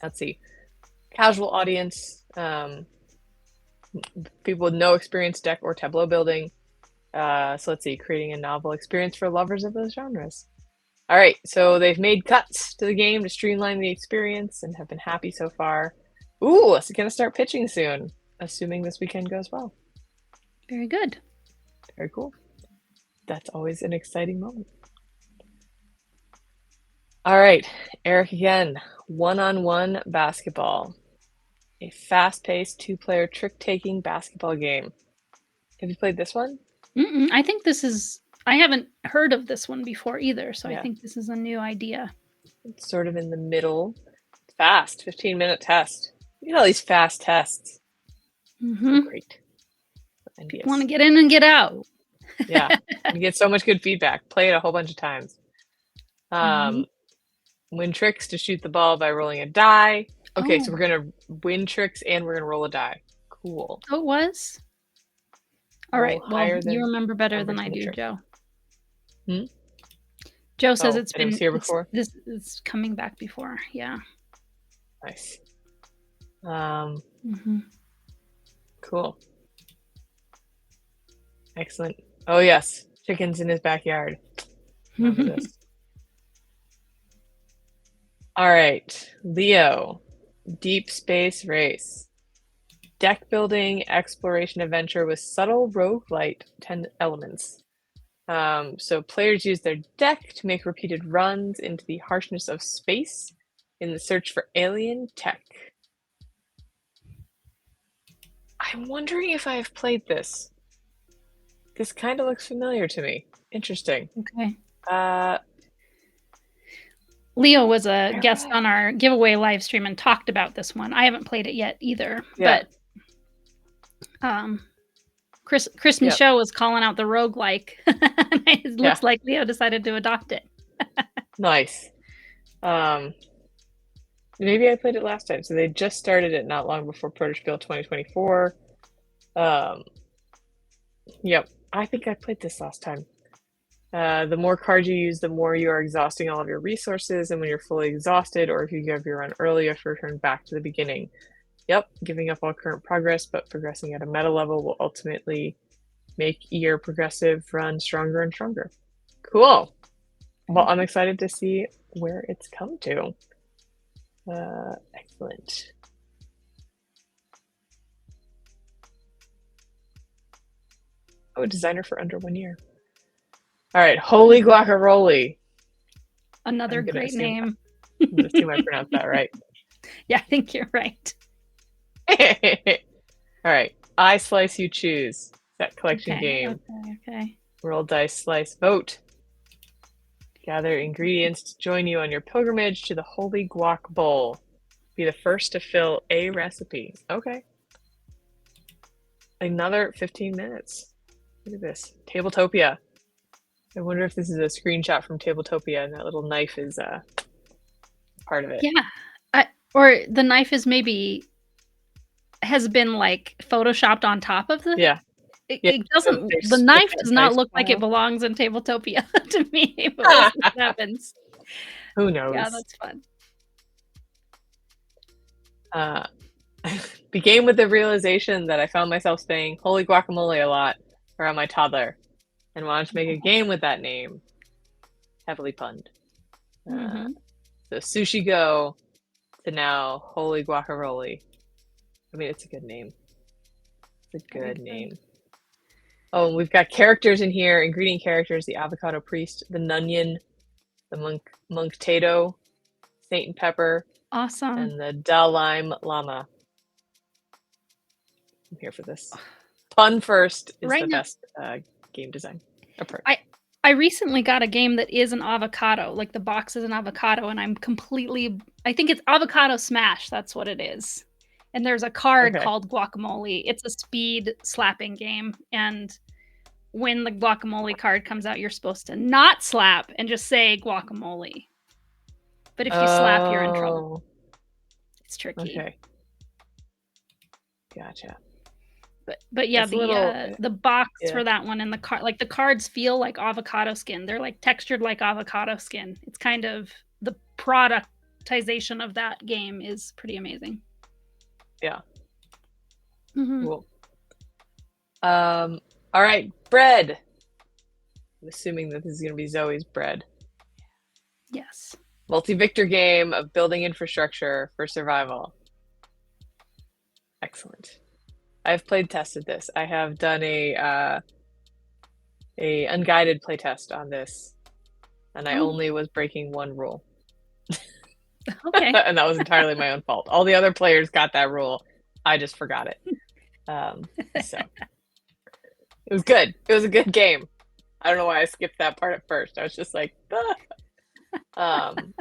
Let's see. Casual audience, people with no experience deck or tableau building. So let's see, creating a novel experience for lovers of those genres. All right, so they've made cuts to the game to streamline the experience and have been happy so far. Ooh, it's gonna start pitching soon, assuming this weekend goes well. Very good. Very cool. That's always an exciting moment. All right, Eric again. One-on-one basketball. A fast-paced two-player trick-taking basketball game. Have you played this one? I think this is I haven't heard of this one before either, so I Yeah, think this is a new idea. it's sort of in the middle. Fast, 15-minute test. You know these fast tests. So Mhm. great. People wanna Envious. get in and get out. Yeah, you get so much good feedback. Play it a whole bunch of times. Mhm. Win tricks to shoot the ball by rolling a die. Okay, so Oh, we're gonna win tricks and we're gonna roll a die. Cool. oh, it was? Roll Alright, well, higher you than remember better than numbers I in the do, trick. Joe. Hmm? Joe says Oh, and it was here before? it's coming back before, yeah. Nice. Um, Mhm. cool. Excellent. Oh yes, chickens in his backyard. Remember this. All right, Leo, Deep Space Race. Deck building, exploration, adventure with subtle roguelite 10 elements. So players use their deck to make repeated runs into the harshness of space in the search for alien tech. I'm wondering if I've played this. This kind of looks familiar to me. Interesting. Okay. Uh, Leo was a where guest would on our giveaway live stream and talked about this one. I haven't played it yet either, Yeah, but, um, Chris yep, Michaud was calling out the roguelike. It yeah, looks like Leo decided to adopt it. nice. Um, maybe I played it last time. So they just started it not long before Protospiel 2024. Um, yep, I think I played this last time. The more cards you use, the more you are exhausting all of your resources, and when you're fully exhausted, or if you give your run early, you have to return back to the beginning. Yep, giving up all current progress, but progressing at a meta level will ultimately make your progressive run stronger and stronger. Cool. Well, I'm excited to see where it's come to. Excellent. Oh, designer for under 1 year. All right, Holy Guacaroli. Another I'm gonna great assume name. I pronounced that right. Yeah, I think you're right. All right, I slice, you choose. Set collection Okay, game. okay. Roll dice, slice, vote. Gather ingredients to join you on your pilgrimage to the Holy Guac Bowl. Be the first to fill a recipe. Okay. Another 15 minutes. Look at this. Tabletopia. I wonder if this is a screenshot from Tabletopia and that little knife is part of it. Yeah, or the knife is maybe has been, like, photoshopped on top of the Yeah. Yeah. it So doesn't they the split knife that does not dice look like it pile. belongs in Tabletopia to me, but we'll see what happens. Who Yeah, knows? that's fun. Uh, began with the realization that I found myself saying "Holy guacamole" a lot around my toddler, and wanted to make a game with that name. Heavily punned. Uh, Mhm. so Sushi Go to now Holy Guacaroli. I mean, it's a good name. It's a Very good good. name. Oh, and we've got characters in here, ingredient characters: the avocado priest, the nunion, the monk tato, Saint and pepper, Awesome. and the Dalime llama. I'm here for this. Pun first is Right the now best game design approach. I recently got a game that is an avocado, like, the box is an avocado, and I think it's Avocado Smash, that's what it is. And there's a card Okay. called Guacamole. It's a speed slapping game, and when the guacamole card comes out, you're supposed to not slap and just say guacamole. But if you slap, you're in trouble. Oh, It's tricky. okay. Gotcha. But yeah, It's a little, the box yeah. for that one and the cards feel like avocado skin. They're, like, textured like avocado skin. It's kind of the productization of that game is pretty amazing. Yeah. Mhm. Cool. All right, bread. I'm assuming that this is going to be Zoe's bread. Yes. Multi-victor game of building infrastructure for survival. Excellent. I've played tested this. I have done a unguided playtest on this, and I Oh, only was breaking one rule. okay. And that was entirely my own fault. All the other players got that rule. I just forgot it. So it was good. It was a good game. I don't know why I skipped that part at first. I was just like, ah. um,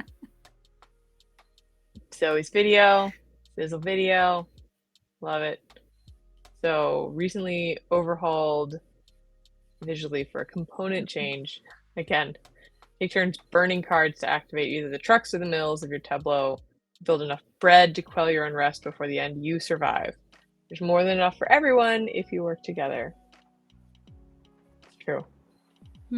Zoe's video, Sizzle video, love it. So recently overhauled visually for a component change. Again, Take turns burning cards to activate either the trucks or the mills of your tableau. Build enough bread to quell your unrest before the end. You survive. There's more than enough for everyone if you work together. It's true.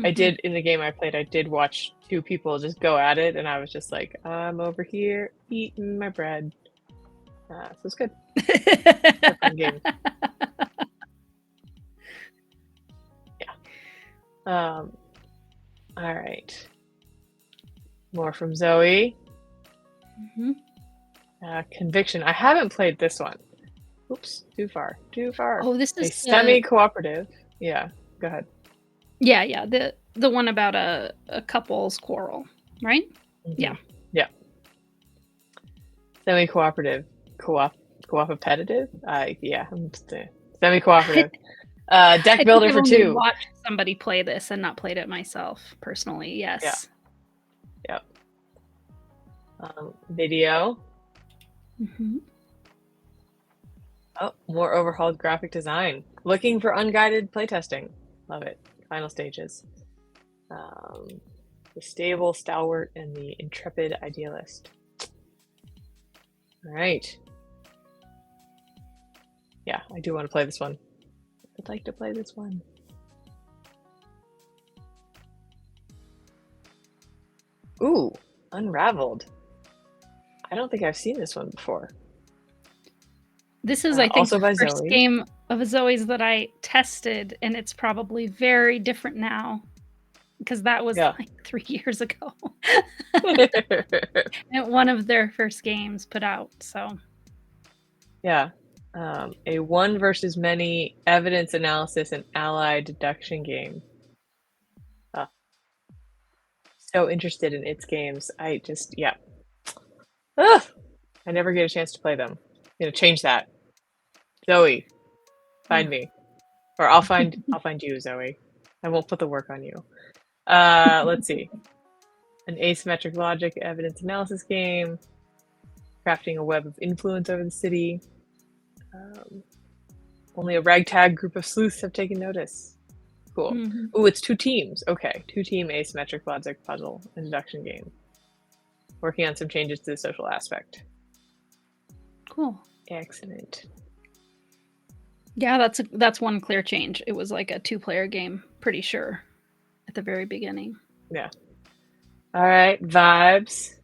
I did, in the game I played, I did watch two people just go at it, and I was just like, I'm over here eating my bread. So it's good. It's a fun game. Yeah. All right. More from Zoe. Conviction. I haven't played this one. Oops, too far. Oh, this is a semi-cooperative. Yeah, go ahead. Yeah. The one about a couple's quarrel, right? Yeah. Semi-cooperative. Cooperative? Yeah, semi-cooperative. Deck builder for 2. I've watched somebody play this and not played it myself, personally, yes. Yeah. Video. Oh, more overhauled graphic design. Looking for unguided playtesting. Love it. Final stages. The stable stalwart and the intrepid idealist. All right. Yeah, I do want to play this one. I'd like to play this one. Ooh, Unraveled. I don't think I've seen this one before. This is, I think, also the by first Zoe. game of Zoe's that I tested, and it's probably very different now, because that was like 3 years ago. And one of their first games put out, so. Yeah. A one versus many evidence analysis and ally deduction game. So interested in its games. I just, I never get a chance to play them. I'm gonna change that. Zoe, find me. Or I'll find you, Zoe. I won't put the work on you. Let's see. An asymmetric logic evidence analysis game. Crafting a web of influence over the city. Only a ragtag group of sleuths have taken notice. Cool. Ooh, it's 2 teams. Okay, 2-team asymmetric logic puzzle and deduction game. Working on some changes to the social aspect. Cool. Excellent. Yeah, that's one clear change. It was like a 2-player game, pretty sure, at the very beginning. Yeah. All right, vibes.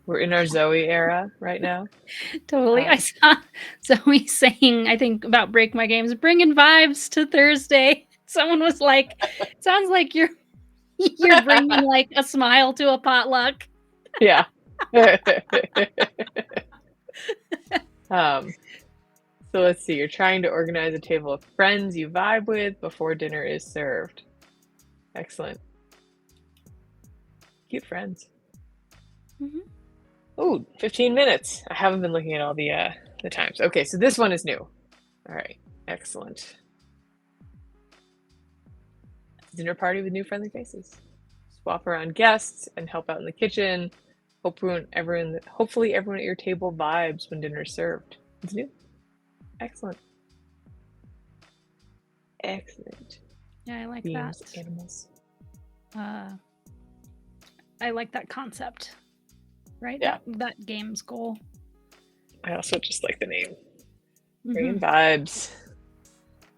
We're in our Zoe era right now. Totally. I saw Zoe saying, I think, about Break My Games, bringing vibes to Thursday. Someone was like, sounds like you're bringing like a smile to a potluck. Yeah. So let's see. You're trying to organize a table of friends you vibe with before dinner is served. Excellent. Cute friends. Oh, 15 minutes. I haven't been looking at all the times. Okay, so this one is new. All right, excellent. Dinner party with new friendly faces. Swap around guests and help out in the kitchen. Hopefully everyone at your table vibes when dinner is served. It's new. Excellent. Excellent. Yeah, I like Beings, that. Animals. I like that concept. Right? Yeah. That game's goal. I also just like the name. Bringing vibes.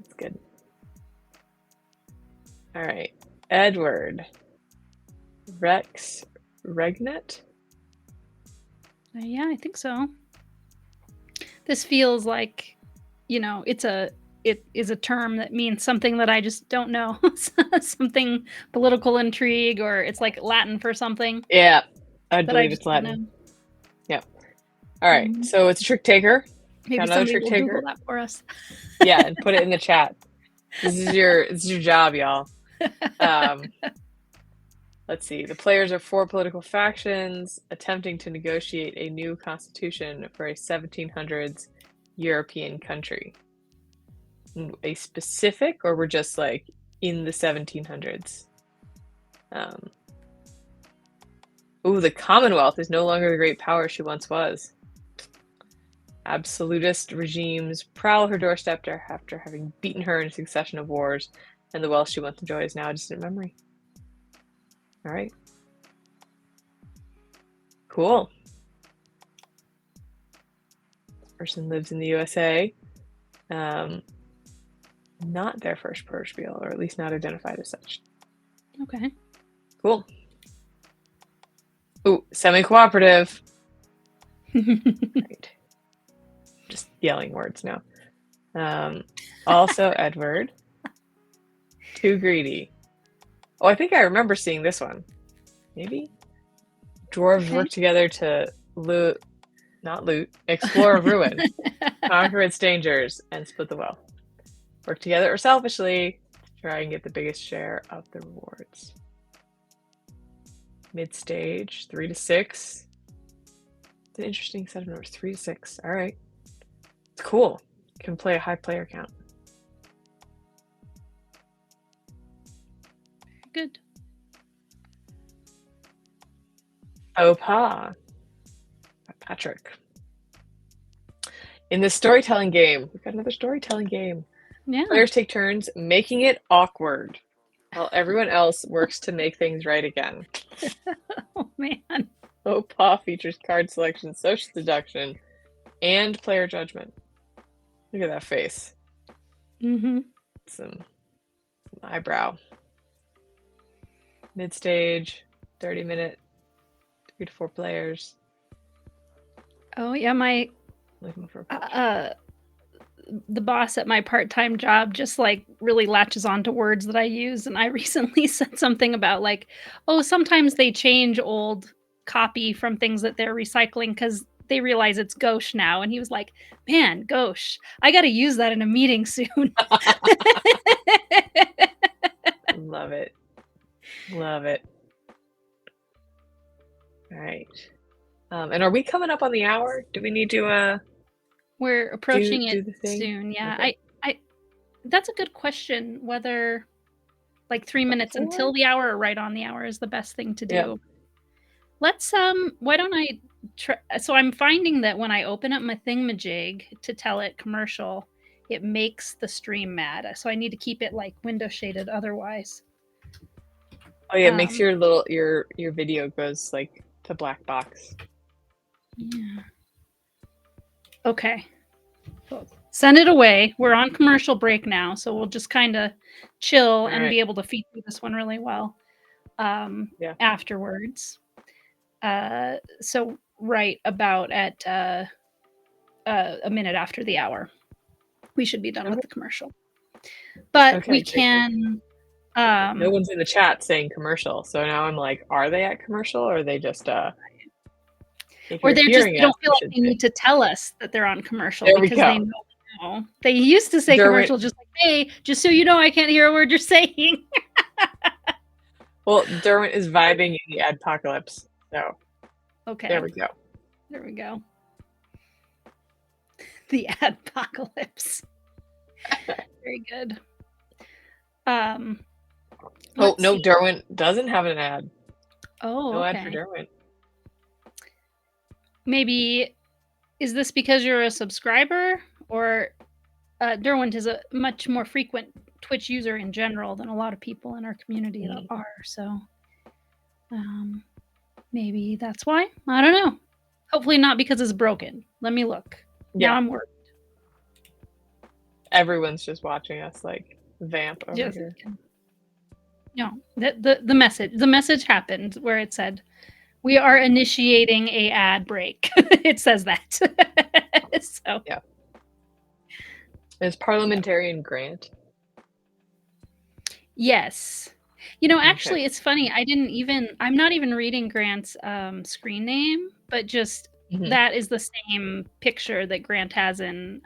That's good. All right. Edward. Rex Regnet? Yeah, I think so. This feels like, it is a term that means something that I just don't know. Something political intrigue, or it's like Latin for something. Yeah, I believe it's Latin. Yeah. All right, so it's a trick taker. Maybe somebody will Google that for us. Yeah, and put it in the chat. This is your job, y'all. Let's see. The players are 4 political factions attempting to negotiate a new constitution for a 1700s European country. A specific, or we're just like in the 1700s? Ooh, the Commonwealth is no longer the great power she once was. Absolutist regimes prowl her doorstep after having beaten her in a succession of wars, and the wealth she once enjoyed is now a distant memory. All right. Cool. This person lives in the USA. Not their first Protospiel, or at least not identified as such. Okay. Cool. Ooh, semi-cooperative. Right. Just yelling words now. Also Edward. Too greedy. Oh, I think I remember seeing this one. Maybe? Dwarves work together to explore a ruin, conquer its dangers, and split the wealth. Work together or selfishly to try and get the biggest share of the rewards. Mid-stage, 3 to 6. It's an interesting set of numbers. 3 to 6. All right. It's cool. Can play a high player count. Good. Opa. Patrick. In this storytelling game, we've got another storytelling game. Yeah. Players take turns making it awkward while everyone else works to make things right again. Oh, man. Opa features card selection, social deduction, and player judgment. Look at that face. Mm-hmm. Some eyebrow. Mid-stage, 30-minute, 3 to 4 players. Oh, yeah, my Looking for a the boss at my part-time job just like really latches on to words that I use, and I recently said something about like, oh, sometimes they change old copy from things that they're recycling because they realize it's gauche now, and he was like, man, gauche, I got to use that in a meeting soon. Love it. Love it. All right. And are we coming up on the hour? Do we need to We're approaching do it the thing? soon. Yeah. Okay. I that's a good question, whether like 3 minutes Before? until the hour or right on the hour is the best thing to do. Yep. Let's why don't I try, so I'm finding that when I open up my thingamajig to tell it commercial, it makes the stream mad. So I need to keep it like window shaded otherwise. Oh yeah, it makes your video goes like to black box. Yeah. Okay. Send it away. We're on commercial break now, so we'll just kind of chill and be able to feed through this one really well afterwards. So right about at a minute after the hour, we should be done with the commercial. But we can. No one's in the chat saying commercial, so now I'm like, are they at commercial, or are they just or they don't feel like they need to tell us that they're on commercial because they know. They used to say commercial just like, hey, just so you know, I can't hear a word you're saying. Well, Derwent is vibing in the adpocalypse, so okay. There we go. There we go. The adpocalypse. Very good. Oh no, Derwent doesn't have an ad. Oh, no okay. ad for Derwent. Maybe is this because you're a subscriber, or Derwent is a much more frequent Twitch user in general than a lot of people in our community that are. So maybe that's why. I don't know. Hopefully not because it's broken. Let me look. Yeah. Now I'm worried. Everyone's just watching us like vamp over here. No, the message happened where it said, we are initiating a ad break. It says that. So yeah. Is Parliamentarian Grant? Yes. You know, actually, it's funny. I'm not even reading Grant's screen name, but just that is the same picture that Grant has in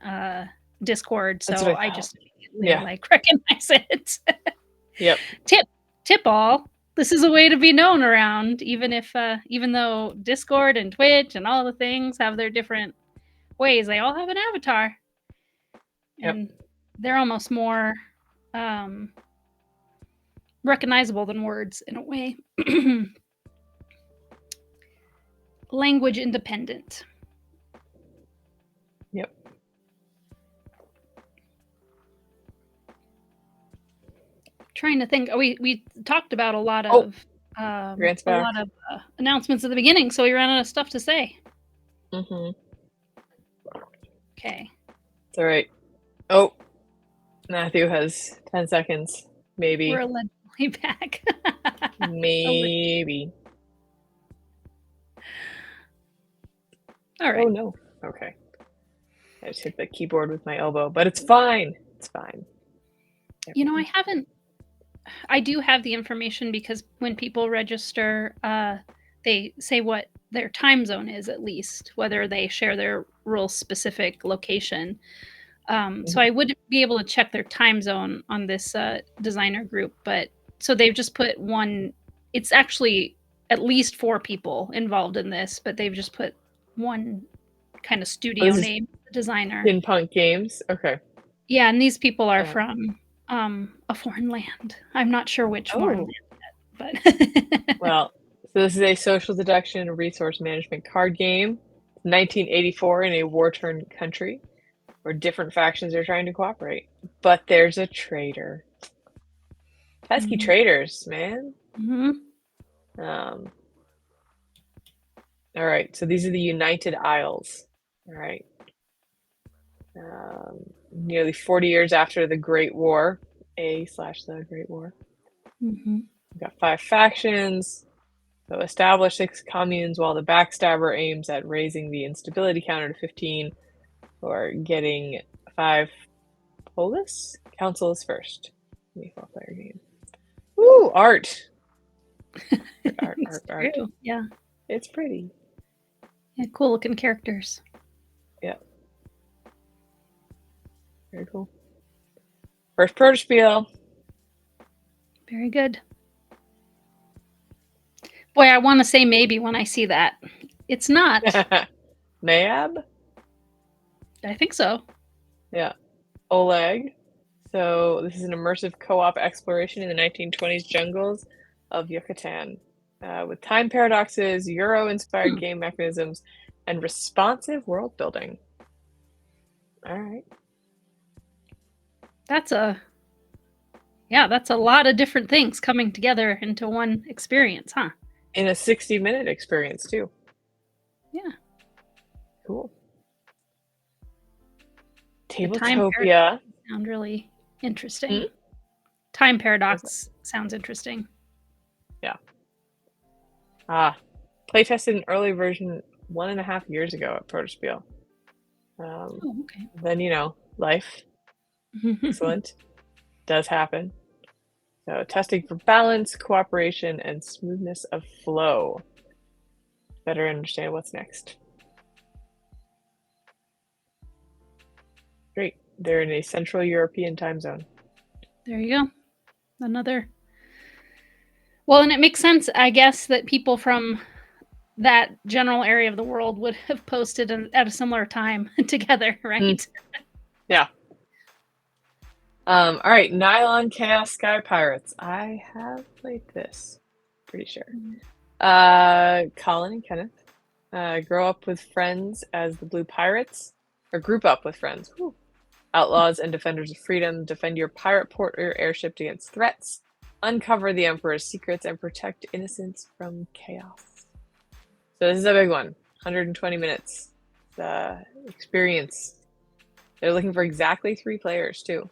Discord. So I just like recognize it. Yep. Tip all. This is a way to be known around, even though Discord and Twitch and all the things have their different ways, they all have an avatar. Yep. And they're almost more recognizable than words in a way. Language independent. Yep. Trying to think. We talked about a lot of Grant's a back. lot of announcements at the beginning, so we ran out of stuff to say. Mm-hmm. Okay. It's all right. Oh, Matthew has 10 seconds. Maybe. We're allegedly back. Maybe. All right. Oh, no. Okay. I just hit the keyboard with my elbow, but it's fine. It's fine. You know, I do have the information because when people register, they say what their time zone is, at least, whether they share their role specific location. So I would be able to check their time zone on this designer group, but so they've just put one. It's actually at least 4 people involved in this, but they've just put one kind of studio this is name, designer. Pin Punk Games. Okay. Yeah, and these people are from a foreign land. I'm not sure which foreign land yet, but Well, so this is a social deduction resource management card game. 1984 in a war-torn country where different factions are trying to cooperate. But there's a traitor. Pesky traitors, man. All right, so these are the United Isles. All right. Nearly 40 years after the Great War, the Great War. We've got 5 factions. So establish 6 communes while the backstabber aims at raising the instability counter to 15 or getting 5 polis. Council is first. 4-player game. Woo, art. art. Yeah. It's pretty. Yeah, cool looking characters. Yeah. Very cool. First Protospiel. Very good. Boy, I want to say maybe when I see that. It's not. Mayab? I think so. Yeah. Oleg. So this is an immersive co-op exploration in the 1920s jungles of Yucatan with time paradoxes, Euro-inspired game mechanisms, and responsive world building. All right. That's a lot of different things coming together into one experience, huh? In a 60-minute experience, too. Yeah. Cool. Tabletopia. Sounds really interesting. Time paradox sounds interesting. Yeah. Playtested an early version 1.5 years ago at Protospiel. Okay. Then, life. Excellent. Does happen. So testing for balance, cooperation, and smoothness of flow. Better understand what's next. Great. They're in a Central European time zone. There you go. Another. Well, and it makes sense, I guess, that people from that general area of the world would have posted at a similar time together, right? Yeah. All right, Nylon Chaos Sky Pirates. I have played this, pretty sure. Colin and Kenneth grow up with friends as the Blue Pirates, or group up with friends. Whew. Outlaws and defenders of freedom, defend your pirate port or your airship against threats, uncover the Emperor's secrets, and protect innocents from chaos. So this is a big one. 120 minutes. Experience. They're looking for exactly 3 players, too.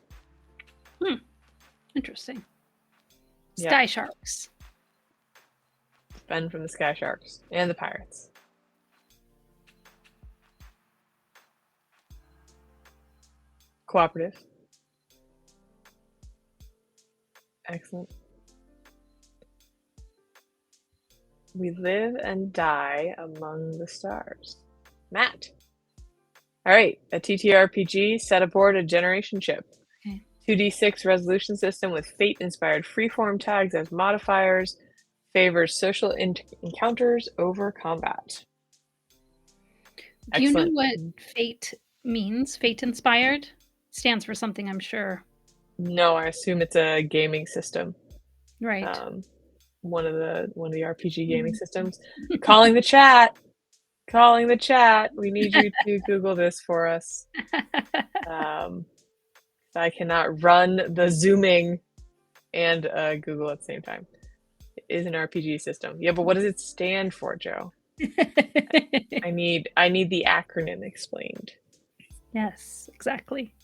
Interesting. Yeah. Sky Sharks. Ben from the Sky Sharks and the Pirates. Cooperative. Excellent. We live and die among the stars. Matt. All right, a TTRPG set aboard a generation ship. 2d6 resolution system with fate-inspired freeform tags as modifiers. Favors social encounters over combat. Do you know what fate means? Fate-inspired? Stands for something, I'm sure. No, I assume it's a gaming system. Right. One of the RPG gaming systems. Calling the chat. We need you to Google this for us. I cannot run the Zooming and Google at the same time. is an RPG system. Yeah, but what does it stand for, Joe? I need the acronym explained. Yes, exactly.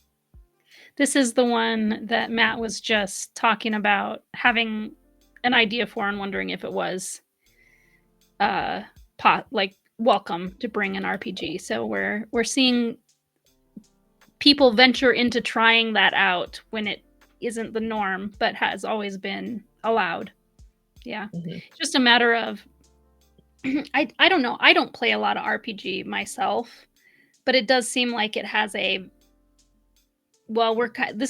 This is the one that Matt was just talking about having an idea for and wondering if it was welcome to bring an RPG. So we're seeing people venture into trying that out when it isn't the norm, but has always been allowed. Yeah. Just a matter of I don't know. I don't play a lot of RPG myself, but it does seem like it has this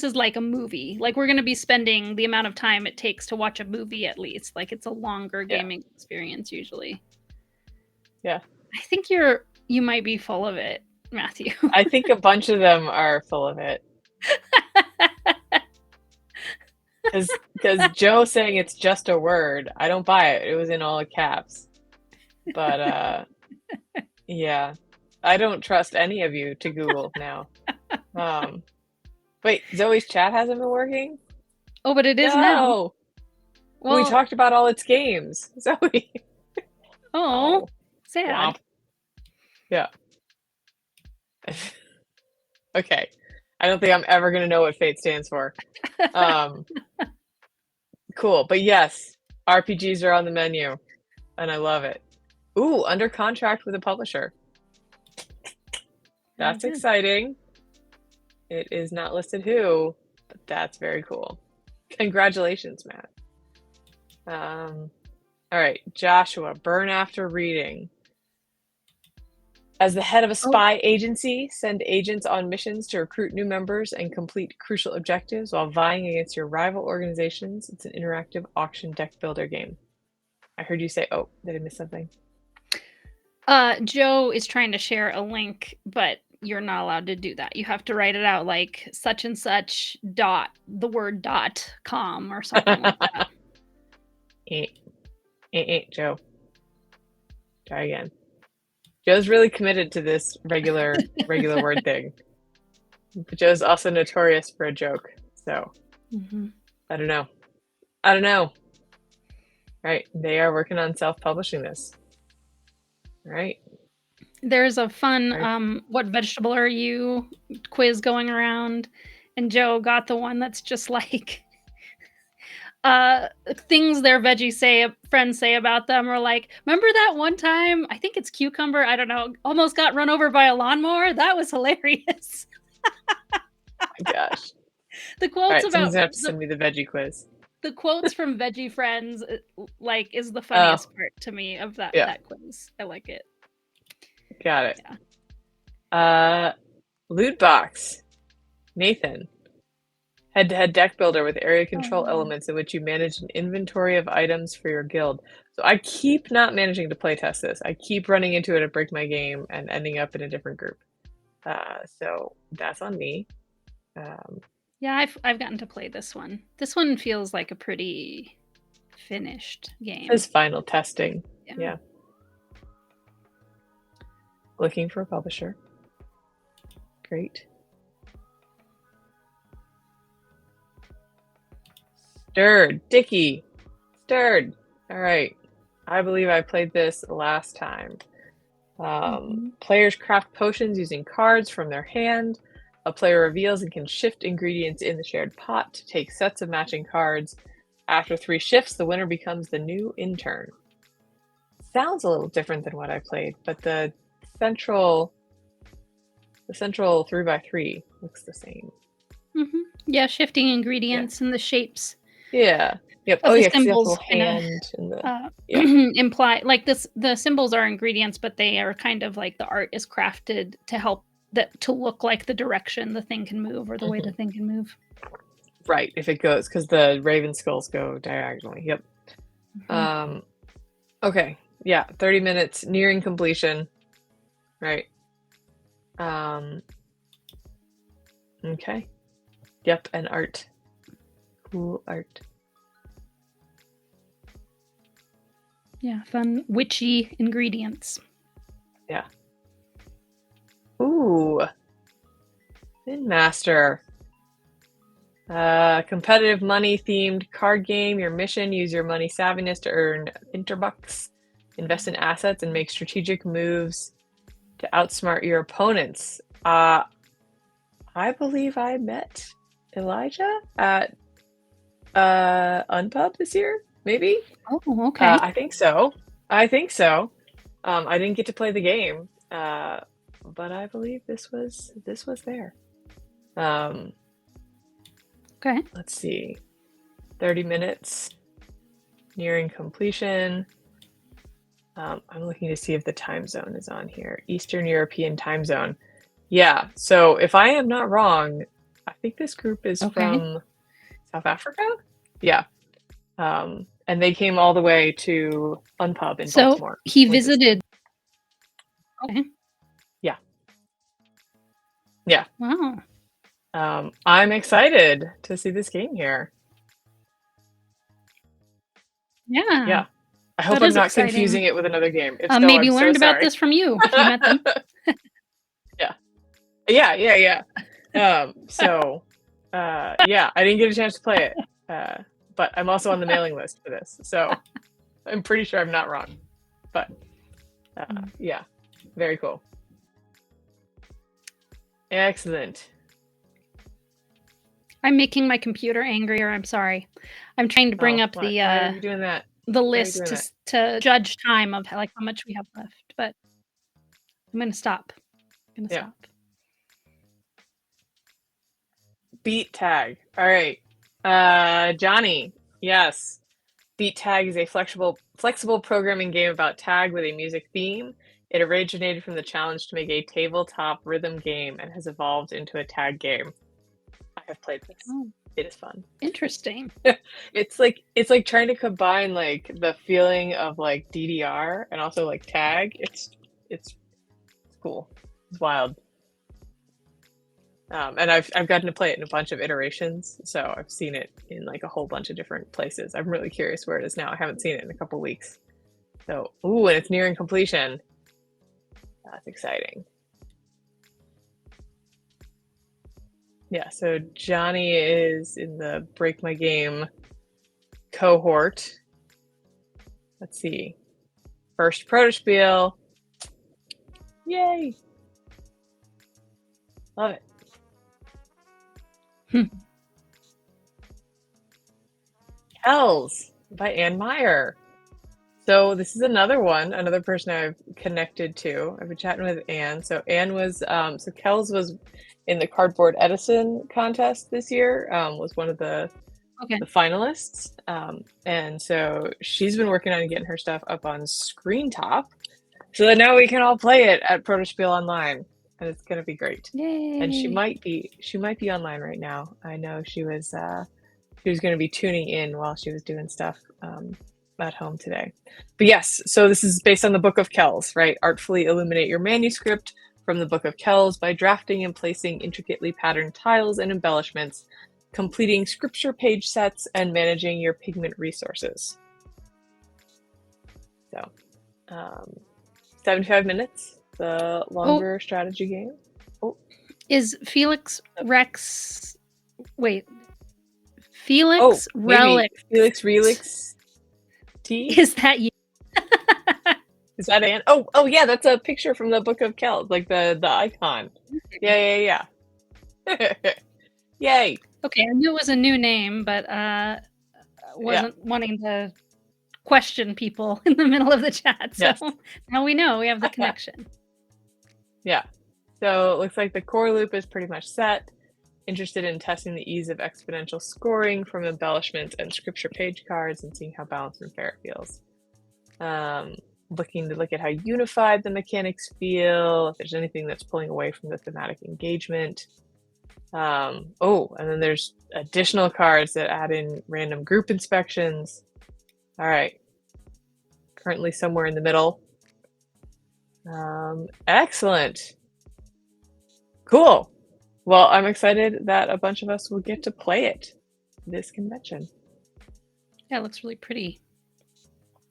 is like a movie. Like we're going to be spending the amount of time it takes to watch a movie at least. Like it's a longer gaming experience usually. Yeah. I think you might be full of it, Matthew. I think a bunch of them are full of it. Because Joe saying it's just a word, I don't buy it. It was in all caps. But yeah, I don't trust any of you to Google now. Wait, Zoe's chat hasn't been working? Oh, but it is now. Well, we talked about all its games, Zoe. Oh, sad. Womp. Yeah. Okay. I don't think I'm ever going to know what Fate stands for. Cool. But yes, RPGs are on the menu, and I love it. Ooh, under contract with a publisher. That's exciting. It is not listed who, but that's very cool. Congratulations, Matt. All right, Joshua, burn after reading. As the head of a spy agency, send agents on missions to recruit new members and complete crucial objectives while vying against your rival organizations. It's an interactive auction deck builder game. I heard you say, oh, did I miss something? Joe is trying to share a link, but you're not allowed to do that. You have to write it out like such and such .com or something like that. Joe. Try again. Joe's really committed to this regular word thing. But Joe's also notorious for a joke. So I don't know. Right. They are working on self-publishing this. Right. There's a fun what vegetable are you quiz going around, and Joe got the one that's just like things their veggie friends say about them are like, remember that one time, I think it's cucumber, I don't know, almost got run over by a lawnmower? That was hilarious. Oh my gosh. The quotes about someone's gonna have to send me the veggie quiz. The quotes from veggie friends like is the funniest part to me of that quiz. I like it. Got it. Yeah. Loot box. Nathan. Head-to-head deck builder with area control elements in which you manage an inventory of items for your guild. So I keep not managing to playtest this. I keep running into it and break my game and ending up in a different group. So that's on me. Yeah, I've gotten to play this one. This one feels like a pretty finished game. It's final testing. Yeah. Looking for a publisher. Great. Dicky. Stirred. All right. I believe I played this last time. Players craft potions using cards from their hand. A player reveals and can shift ingredients in the shared pot to take sets of matching cards. After 3 shifts, the winner becomes the new intern. Sounds a little different than what I played, but the central 3x3 looks the same. Yeah, shifting ingredients and the shapes. Yeah. Yep. The symbols hand and imply like this. The symbols are ingredients, but they are kind of like the art is crafted to help that to look like the direction the thing can move or the way the thing can move. Right, if it goes, because the raven skulls go diagonally. Yep. Okay. Yeah, 30 minutes, nearing completion. Right. Okay. Yep, and art. Cool art. Yeah, fun witchy ingredients. Yeah. Ooh. Spin Master. Competitive money-themed card game. Your mission, use your money savviness to earn Interbucks, invest in assets, and make strategic moves to outsmart your opponents. I believe I met Elijah at Unpub this year, maybe? Oh, okay. I think so. I didn't get to play the game, but I believe this was there. Okay. Let's see. 30 minutes, nearing completion. I'm looking to see if the time zone is on here. Eastern European time zone. Yeah, so if I am not wrong, I think this group is from South Africa? Yeah. And they came all the way to Unpub in Baltimore. So he visited. Okay. Yeah. Yeah. Wow. I'm excited to see this game here. Yeah. Yeah. I hope I'm not confusing it with another game. If so, maybe I'm learned so about sorry. this from you if you met them. Yeah. Yeah. Yeah, I didn't get a chance to play it, but I'm also on the mailing list for this, so I'm pretty sure I'm not wrong. But yeah, very cool. Excellent. I'm making my computer angrier. I'm sorry. I'm trying to bring up Why are you doing that? the list to judge time of how much we have left, but I'm gonna stop. Stop. Beat tag. All right. Johnny. Yes. Beat tag is a flexible programming game about tag with a music theme. It originated from the challenge to make a tabletop rhythm game and has evolved into a tag game. I have played this. Oh. It is fun. Interesting. It's like trying to combine like the feeling of like DDR and also like tag. It's cool. It's wild. And I've gotten to play it in a bunch of iterations, so I've seen it in like a whole bunch of different places. I'm really curious where it is now. I haven't seen it in a couple weeks. So, and it's nearing completion. That's exciting. Yeah, so Johnny is in the Break My Game cohort. Let's see. First Protospiel. Yay! Love it. Hells by Ann Meyer. So this is another person I've connected to. I've been chatting with Ann. So Ann was, so Kells was in the Cardboard Edison contest this year, was one of the finalists. And so she's been working on getting her stuff up on Screen Top so that now we can all play it at Protospiel Online. And it's going to be great. Yay. And she might be online right now. I know she was going to be tuning in while she was doing stuff at home today. But yes, so this is based on the Book of Kells, right? Artfully illuminate your manuscript from the Book of Kells by drafting and placing intricately patterned tiles and embellishments, completing scripture page sets, and managing your pigment resources. So, 75 minutes, the longer strategy game. Is Felix Rex... Wait. Felix Relic. Felix Relix T? Is that you? Is that Anne? Oh yeah, that's a picture from the Book of Kells, like the icon. Yeah. Yay. Okay, I knew it was a new name, but wasn't wanting to question people in the middle of the chat. So now we know we have the connection. Yeah. So it looks like the core loop is pretty much set. Interested in testing the ease of exponential scoring from embellishments and scripture page cards and seeing how balanced and fair it feels. Looking to look at how unified the mechanics feel, if there's anything that's pulling away from the thematic engagement. And then there's additional cards that add in random group inspections. All right. Currently somewhere in the middle. Excellent. Cool. Well, I'm excited that a bunch of us will get to play it this convention. Yeah, it looks really pretty.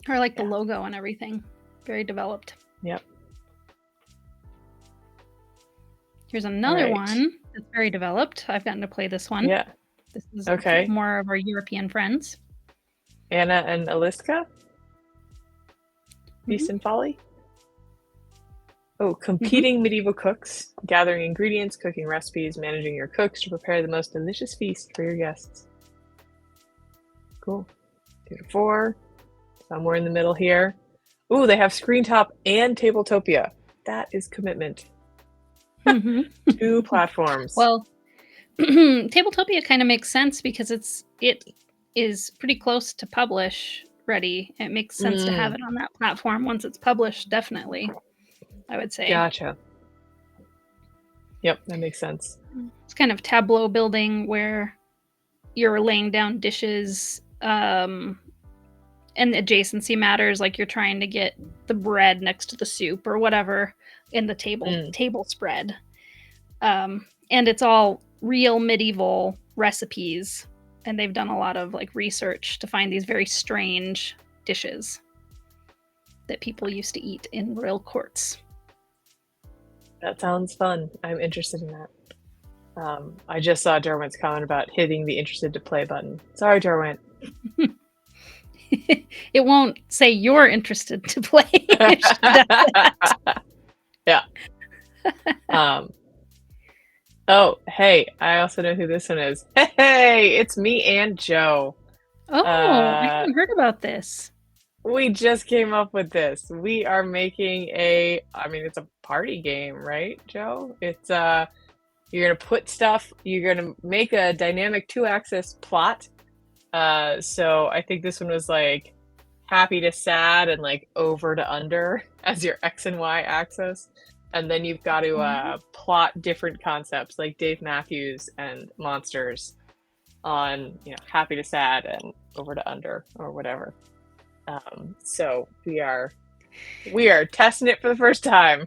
I like the logo and everything. Very developed. Yep. Here's another one that's very developed. I've gotten to play this one. Yeah. This is Okay. more of our European friends. Anna and Aliska? Feast Mhm. and Folly? Oh, competing medieval cooks, gathering ingredients, cooking recipes, managing your cooks to prepare the most delicious feast for your guests. Cool. 2 to 4. Somewhere in the middle here. Ooh, they have Screen Top and Tabletopia. That is commitment. Mhm. 2 platforms. Well, Tabletopia kind of makes sense because it is pretty close to publish ready. It makes sense to have it on that platform once it's published, definitely, I would say. Gotcha. Yep, that makes sense. It's kind of tableau building where you're laying down dishes, and adjacency matters, like you're trying to get the bread next to the soup or whatever in the table spread. And it's all real medieval recipes, and they've done a lot of like research to find these very strange dishes that people used to eat in royal courts. That sounds fun. I'm interested in that. I just saw Derwent's comment about hitting the interested to play button. Sorry, Derwent. It won't say you're interested to play if she does that. Yeah. Oh, hey, I also know who this one is. Hey, it's me and Joe. Oh, I haven't heard about this. We just came up with this. We are making it's a party game, right, Joe? It's you're gonna put stuff, you're gonna make a dynamic 2-axis plot. So I think this one was like happy to sad and like over to under as your X and Y axis. And then you've got to plot different concepts like Dave Matthews and monsters on, happy to sad and over to under or whatever. So we are testing it for the first time.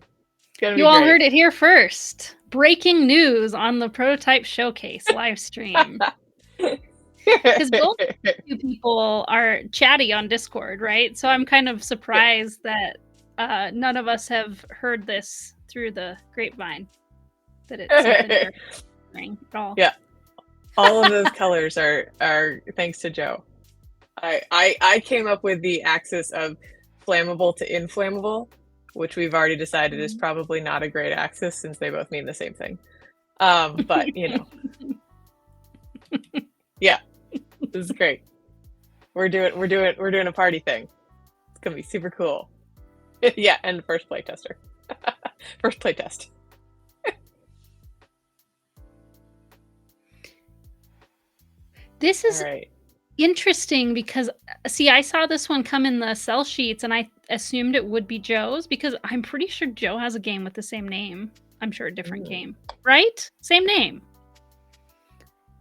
You all heard it here first. Breaking news on the Prototype Showcase live stream. Because both you people are chatty on Discord, right? So I'm kind of surprised that none of us have heard this through the grapevine. That it's something they're hearing at all. Yeah. All of those colors are thanks to Joe. I came up with the axis of flammable to inflammable, which we've already decided is probably not a great axis since they both mean the same thing. But yeah, this is great. We're doing a party thing. It's gonna be super cool. Yeah, and first playtester. First playtest. This is interesting because, see, I saw this one come in the sell sheets and I assumed it would be Joe's because I'm pretty sure Joe has a game with the same name. I'm sure a different game, right? Same name.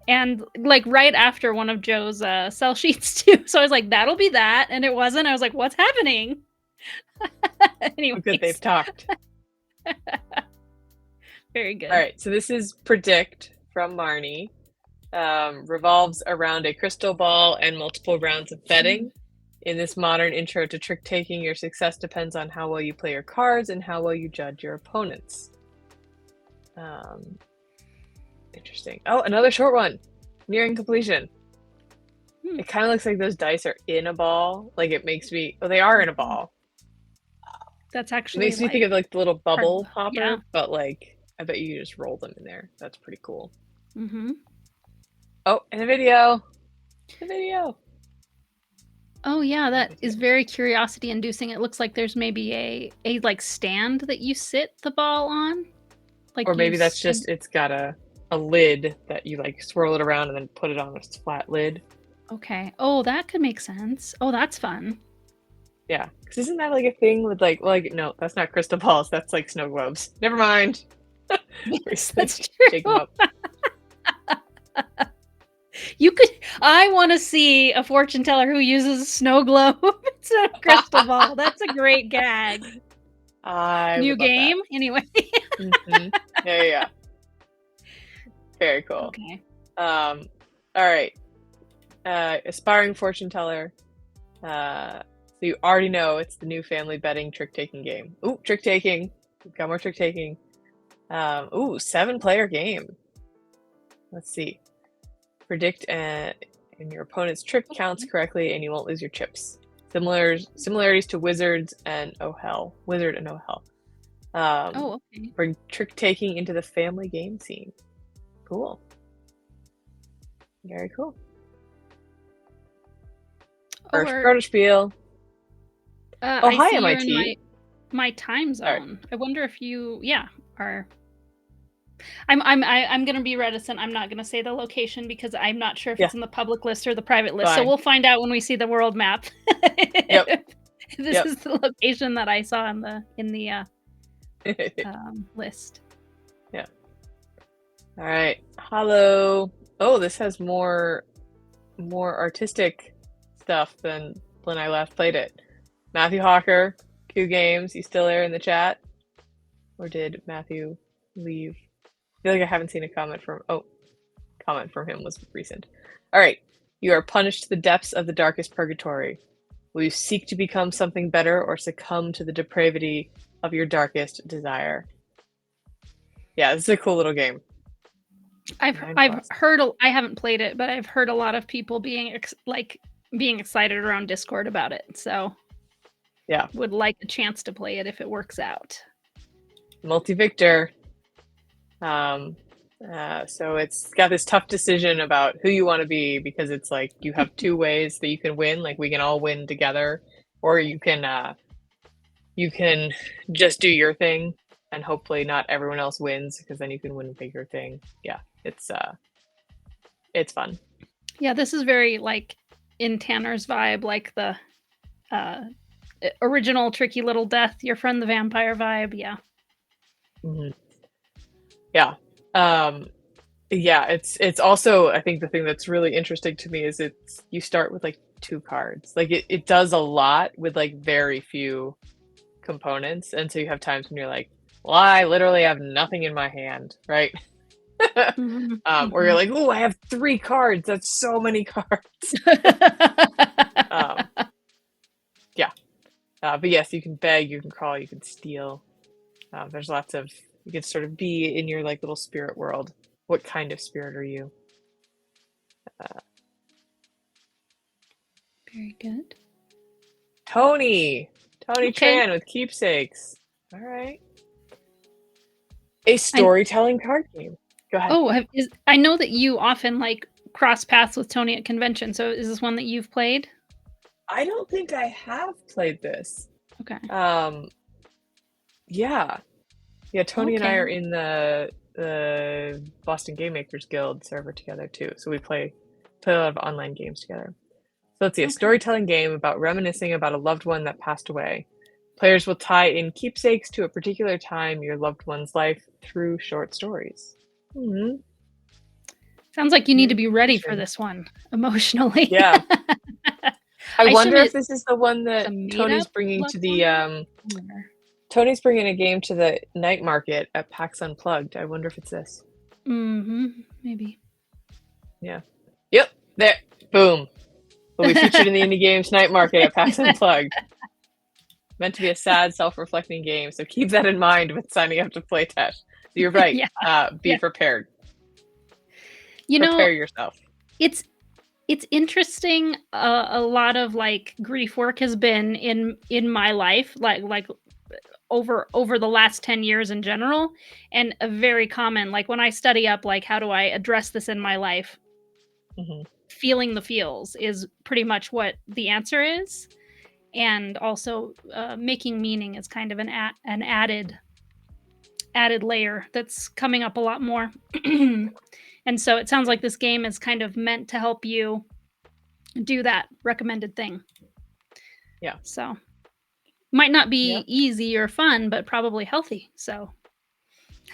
And like right after one of Joe's sell sheets too. So I was like, that'll be that. And it wasn't. I was like, what's happening? Anyway. Good they've talked. Very good. All right. So this is Predict from Marnie. Revolves around a crystal ball and multiple rounds of betting. In this modern intro to trick-taking, your success depends on how well you play your cards and how well you judge your opponents. Interesting. Oh, another short one. Nearing completion. It kind of looks like those dice are in a ball. Like it makes me... Oh, they are in a ball. That's actually... It makes me think of like the little bubble popper, yeah. but like I bet you just roll them in there. That's pretty cool. Mm-hmm. Oh, and a video. The video. Oh yeah, that is very curiosity inducing. It looks like there's maybe a like stand that you sit the ball on. Like, or maybe that's just it's got a lid that you like swirl it around and then put it on a flat lid. Okay. Oh, that could make sense. Oh, that's fun. Yeah, because isn't that like a thing with like no, that's not crystal balls. That's like snow globes. Never mind. That's true. Shake them up. You could. I want to see a fortune teller who uses a snow globe instead of crystal ball. That's a great gag. New game, anyway. Yeah. Very cool. Okay. All right. Aspiring fortune teller. So you already know it's the new family betting trick-taking game. Ooh, trick-taking. We've got more trick-taking. 7-player game. Let's see. Predict and your opponent's trick counts correctly, and you won't lose your chips. Similarities to Wizards and Oh Hell. Wizard and Oh Hell. Okay. Bring trick taking into the family game scene. Cool. Very cool. First Protospiel. I hi, see MIT. you're in my time zone. Right. I wonder if you, are. I'm gonna be reticent. I'm not gonna say the location because I'm not sure if it's in the public list or the private list. Fine. So we'll find out when we see the world map. Yep. This is the location that I saw in the list. Yeah. All right. Hello. Oh, this has more artistic stuff than when I last played it. Matthew Hawker, Q Games. You still there in the chat? Or did Matthew leave? I feel like I haven't seen a comment from him was recent. All right. You are punished to the depths of the darkest purgatory. Will you seek to become something better or succumb to the depravity of your darkest desire? Yeah, this is a cool little game. I've heard, I haven't played it, but I've heard a lot of people being excited around Discord about it. So yeah, would like a chance to play it if it works out. Multi-victor. So it's got this tough decision about who you want to be, because it's like you have two ways that you can win. Like we can all win together, or you can just do your thing and hopefully not everyone else wins, because then you can win a bigger thing. Yeah, it's fun. Yeah, this is very like in Tanner's vibe, like the original Tricky Little Death, Your Friend the Vampire vibe. Yeah. Mm-hmm. Yeah. Yeah, it's also, I think the thing that's really interesting to me is you start with like 2 cards. Like it does a lot with like very few components, and so you have times when you're like, well, I literally have nothing in my hand, right? Or you're like, oh, I have 3 cards. That's so many cards. Yeah. But yes, you can beg, you can crawl, you can steal. There's lots of, you can sort of be in your like little spirit world. What kind of spirit are you? Very good. Tony Tran with Keepsakes. All right. A storytelling card game. Go ahead. Oh, I know that you often like cross paths with Tony at convention. So is this one that you've played? I don't think I have played this. Okay. Yeah. Tony and I are in the Boston Game Makers Guild server together too. So we play a lot of online games together. So let's see, a storytelling game about reminiscing about a loved one that passed away. Players will tie in keepsakes to a particular time your loved one's life through short stories. Mm-hmm. Sounds like you need to be ready for this one emotionally. Yeah. I wonder if this is the one that Tony's bringing to the Tony's bringing a game to the night market at PAX Unplugged. I wonder if it's this. Maybe. Yeah. Yep. There. Boom. Will be featured in the Indie Games Night Market at PAX Unplugged. Meant to be a sad, self-reflecting game, so keep that in mind when signing up to playtest. So you're right. Be prepared. Prepare yourself. It's interesting. A lot of like grief work has been in my life, like over the last 10 years in general, and a very common, like when I study up like how do I address this in my life, feeling the feels is pretty much what the answer is. And also making meaning is kind of an added layer that's coming up a lot more. And so it sounds like this game is kind of meant to help you do that recommended thing. Yeah. So might not be easy or fun, but probably healthy. So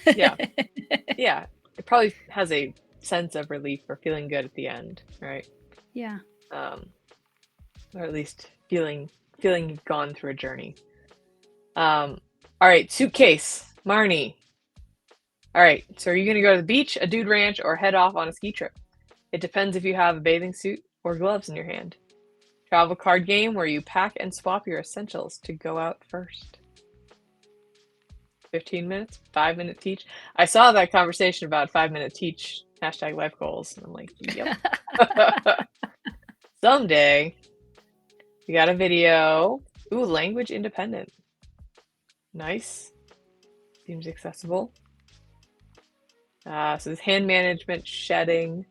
yeah. It probably has a sense of relief or feeling good at the end, right? Yeah. Or at least feeling you've gone through a journey. All right, Suitcase, Marnie. All right, so are you going to go to the beach, a dude ranch, or head off on a ski trip? It depends if you have a bathing suit or gloves in your hand. Travel card game where you pack and swap your essentials to go out first. 15 minutes, 5-minute teach. I saw that conversation about 5-minute teach Hashtag life goals. And I'm like, yep. Someday. We got a video. Ooh, language independent. Nice. Seems accessible. So there's hand management, shedding,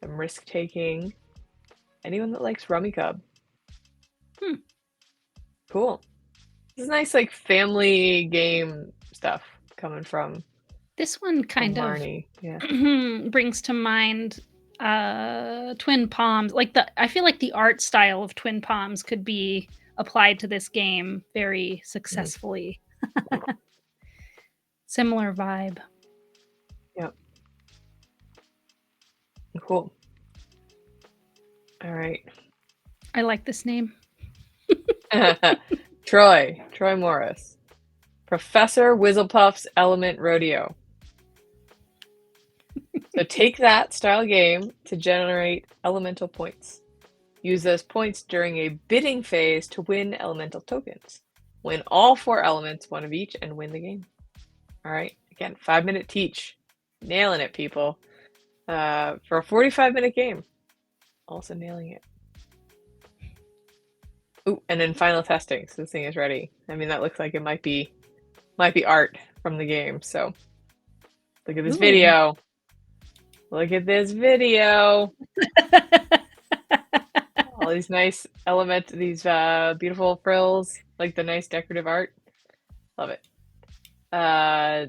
some risk taking. Anyone that likes Rummy Cub. Cool. This is nice, like family game stuff coming from This one kind of Marnie. Yeah. brings to mind Twin Palms. Like I feel like the art style of Twin Palms could be applied to this game very successfully. Similar vibe. Yep. Cool. All right. I like this name. Troy Morris. Professor Whizzlepuff's Element Rodeo. So take that style game to generate elemental points. Use those points during a bidding phase to win elemental tokens. Win all 4 elements, 1 of each, and win the game. All right. Again, 5-minute teach. Nailing it, people. For a 45-minute game. Also nailing it. Ooh, and then final testing. So this thing is ready. I mean, that looks like it might be art from the game. So look at this video. Look at this video. All these nice elements, these beautiful frills, like the nice decorative art. Love it. All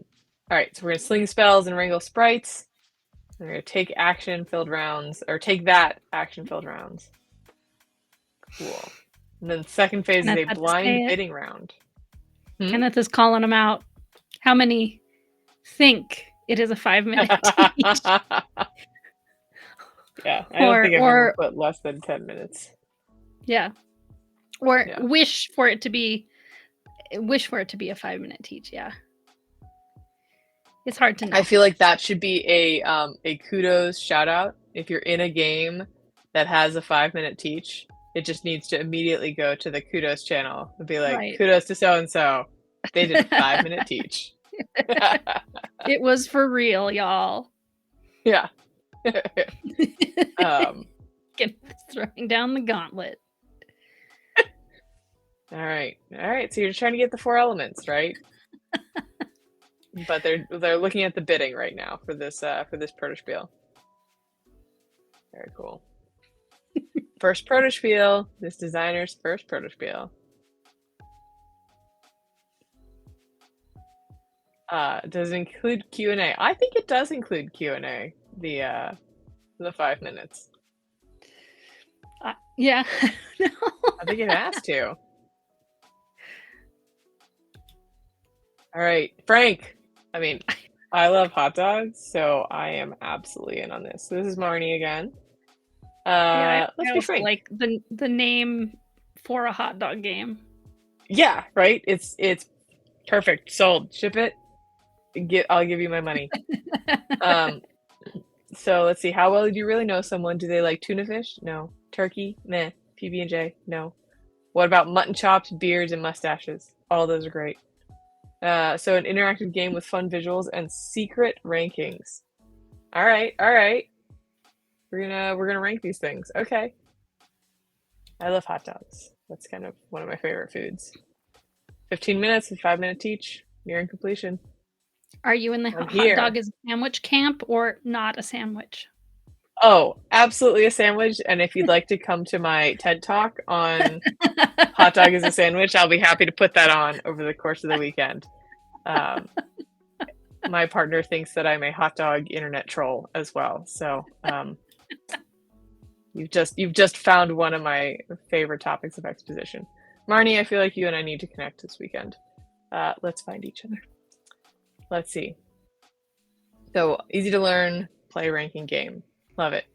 right, so we're gonna sling spells and wrangle sprites. We're gonna take action-filled rounds, or take that action-filled rounds. Cool. And then the second phase is a blind bidding round. Kenneth is calling them out. How many think it is a 5-minute teach? Yeah, I don't think I've ever put less than 10 minutes. Yeah. Or wish for it to be a 5-minute teach, yeah. It's hard to know. I feel like that should be a kudos shout out. If you're in a game that has a 5-minute teach, it just needs to immediately go to the kudos channel and be like, kudos to so-and-so. They did a 5-minute teach. It was for real, y'all. Yeah. Throwing down the gauntlet. All right. So you're trying to get the 4 elements, right? But they're looking at the bidding right now for this Protospiel. Very cool. First Protospiel. This designer's first Protospiel. Does it include Q&A? I think it does include Q&A. The 5 minutes. Yeah. No. I think it has to. All right, Frank. I mean, I love hot dogs, so I am absolutely in on this. So this is Marnie again. Let's be frank. Like the name for a hot dog game. Yeah, right. It's perfect. Sold. Ship it. I'll give you my money. So let's see. How well do you really know someone? Do they like tuna fish? No. Turkey? Meh. PB&J? No. What about mutton chops, beards, and mustaches? All those are great. So an interactive game with fun visuals and secret rankings. All right. We're gonna rank these things. Okay. I love hot dogs. That's kind of one of my favorite foods. 15 minutes, a 5-minute teach, nearing completion. Are you in the hot dog is a sandwich camp or not a sandwich? Oh, absolutely a sandwich. And if you'd like to come to my TED Talk on hot dog is a sandwich, I'll be happy to put that on over the course of the weekend. My partner thinks that I'm a hot dog internet troll as well. So you've just found one of my favorite topics of exposition. Marnie, I feel like you and I need to connect this weekend. Let's find each other. Let's see. So easy to learn, play ranking game. Love it.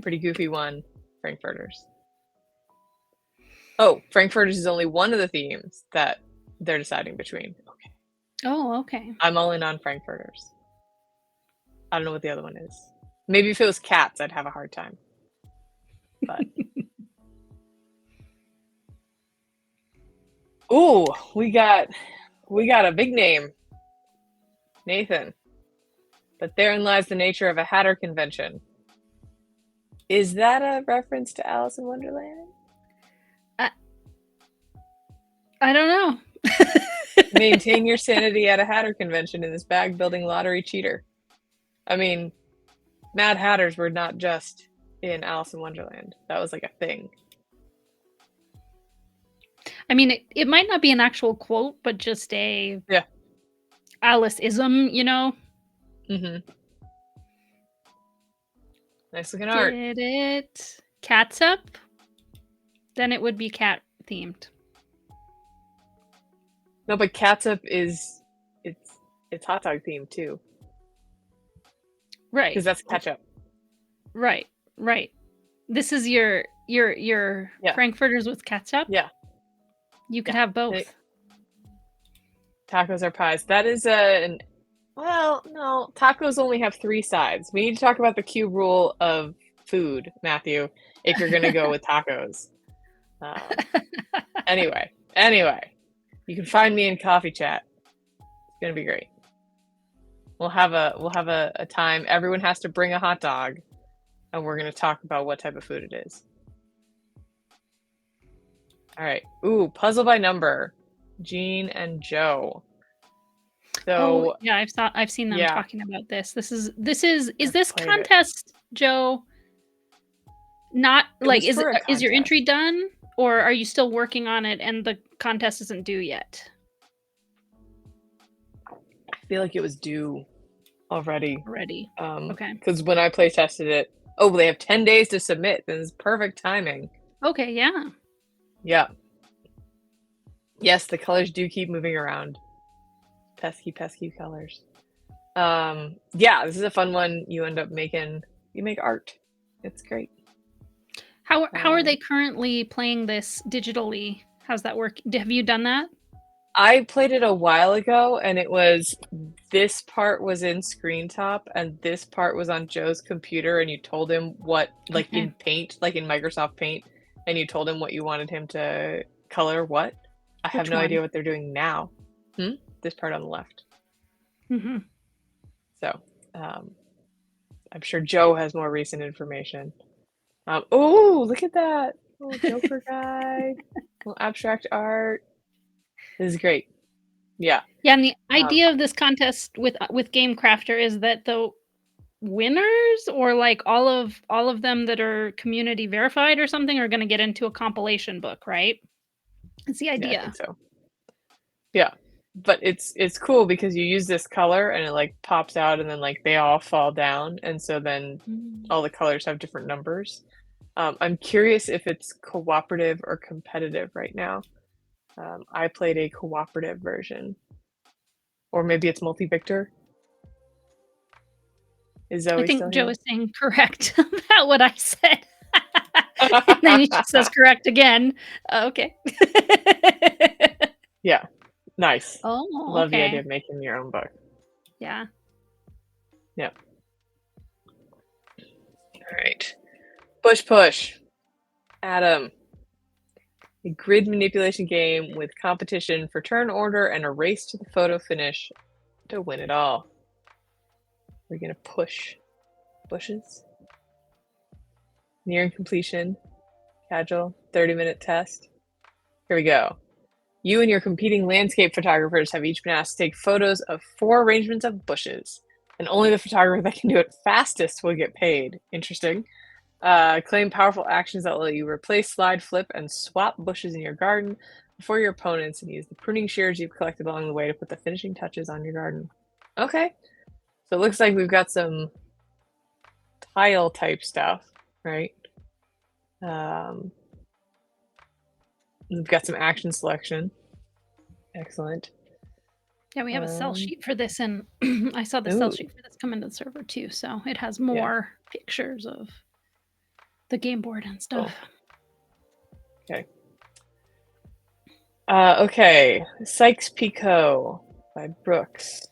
Pretty goofy one, Frankfurters. Oh, Frankfurters is only one of the themes that they're deciding between. Okay. Oh, okay. I'm all in on Frankfurters. I don't know what the other one is. Maybe if it was cats, I'd have a hard time. But ooh, we got a big name. Nathan. But therein lies the nature of a Hatter convention. Is that a reference to Alice in Wonderland? I don't know. Maintain your sanity at a Hatter convention in this bag-building lottery cheater. I mean, Mad Hatters were not just in Alice in Wonderland. That was like a thing. I mean, it might not be an actual quote, but just a Alice-ism, you know? Mm-hmm. Nice looking art. Did it catsup? Then it would be cat themed. No, but catsup is it's hot dog themed too. Right. Because that's ketchup. Right. This is your Frankfurters with ketchup? Yeah. You could have both. Tacos are pies. That is well, no, tacos only have 3 sides. We need to talk about the Q rule of food, Matthew, if you're gonna go with tacos. Anyway, you can find me in coffee chat. It's gonna be great. We'll have a time. Everyone has to bring a hot dog, and we're gonna talk about what type of food it is. All right. Ooh, puzzle by number. Jean and Joe. So yeah, I've seen them talking about this. Is this contest, Joe? Not like is your entry done, or are you still working on it and the contest isn't due yet? I feel like it was due already. Okay. Because when I play tested it, they have 10 days to submit. Then it's perfect timing. Okay, yeah. Yeah. Yes, the colors do keep moving around. Pesky colors. Yeah, this is a fun one. You make art. It's great. How are they currently playing this digitally? How's that work? Have you done that? I played it a while ago, and it was this part was in Screen Top, and this part was on Joe's computer, and you told him what, like in Paint, like in Microsoft Paint, and you told him what you wanted him to color what. I have no idea what they're doing now. This part on the left. Mm-hmm. So, I'm sure Joe has more recent information. Oh, look at that little Joker guy, little abstract art. This is great. Yeah. Yeah, and the idea of this contest with Game Crafter is that the winners, or like all of them that are community verified or something, are going to get into a compilation book, right? It's the idea. Yeah, I think so. Yeah, but it's cool because you use this color and it like pops out, and then like they all fall down, and so then all the colors have different numbers. I'm curious if it's cooperative or competitive right now. I played a cooperative version, or maybe it's multi-victor. Is Zoe I think still Joe here? is saying correct about what I said. And then he says correct again. Okay. Yeah, nice. Oh, love the idea of making your own book. Yeah. Yep. All right. Push. Adam. A grid manipulation game with competition for turn order and a race to the photo finish to win it all. We're going to push bushes. Nearing completion. Casual. 30-minute test. Here we go. You and your competing landscape photographers have each been asked to take photos of 4 arrangements of bushes, and only the photographer that can do it fastest will get paid. Interesting. Claim powerful actions that let you replace, slide, flip, and swap bushes in your garden before your opponents, and use the pruning shears you've collected along the way to put the finishing touches on your garden. Okay. So it looks like we've got some tile type stuff, right? We've got some action selection. Excellent. Yeah, we have a sell sheet for this, and I saw the sell sheet for this come into the server too, so it has more pictures of the game board and stuff. Okay. Okay. Sykes-Picot by Brooks.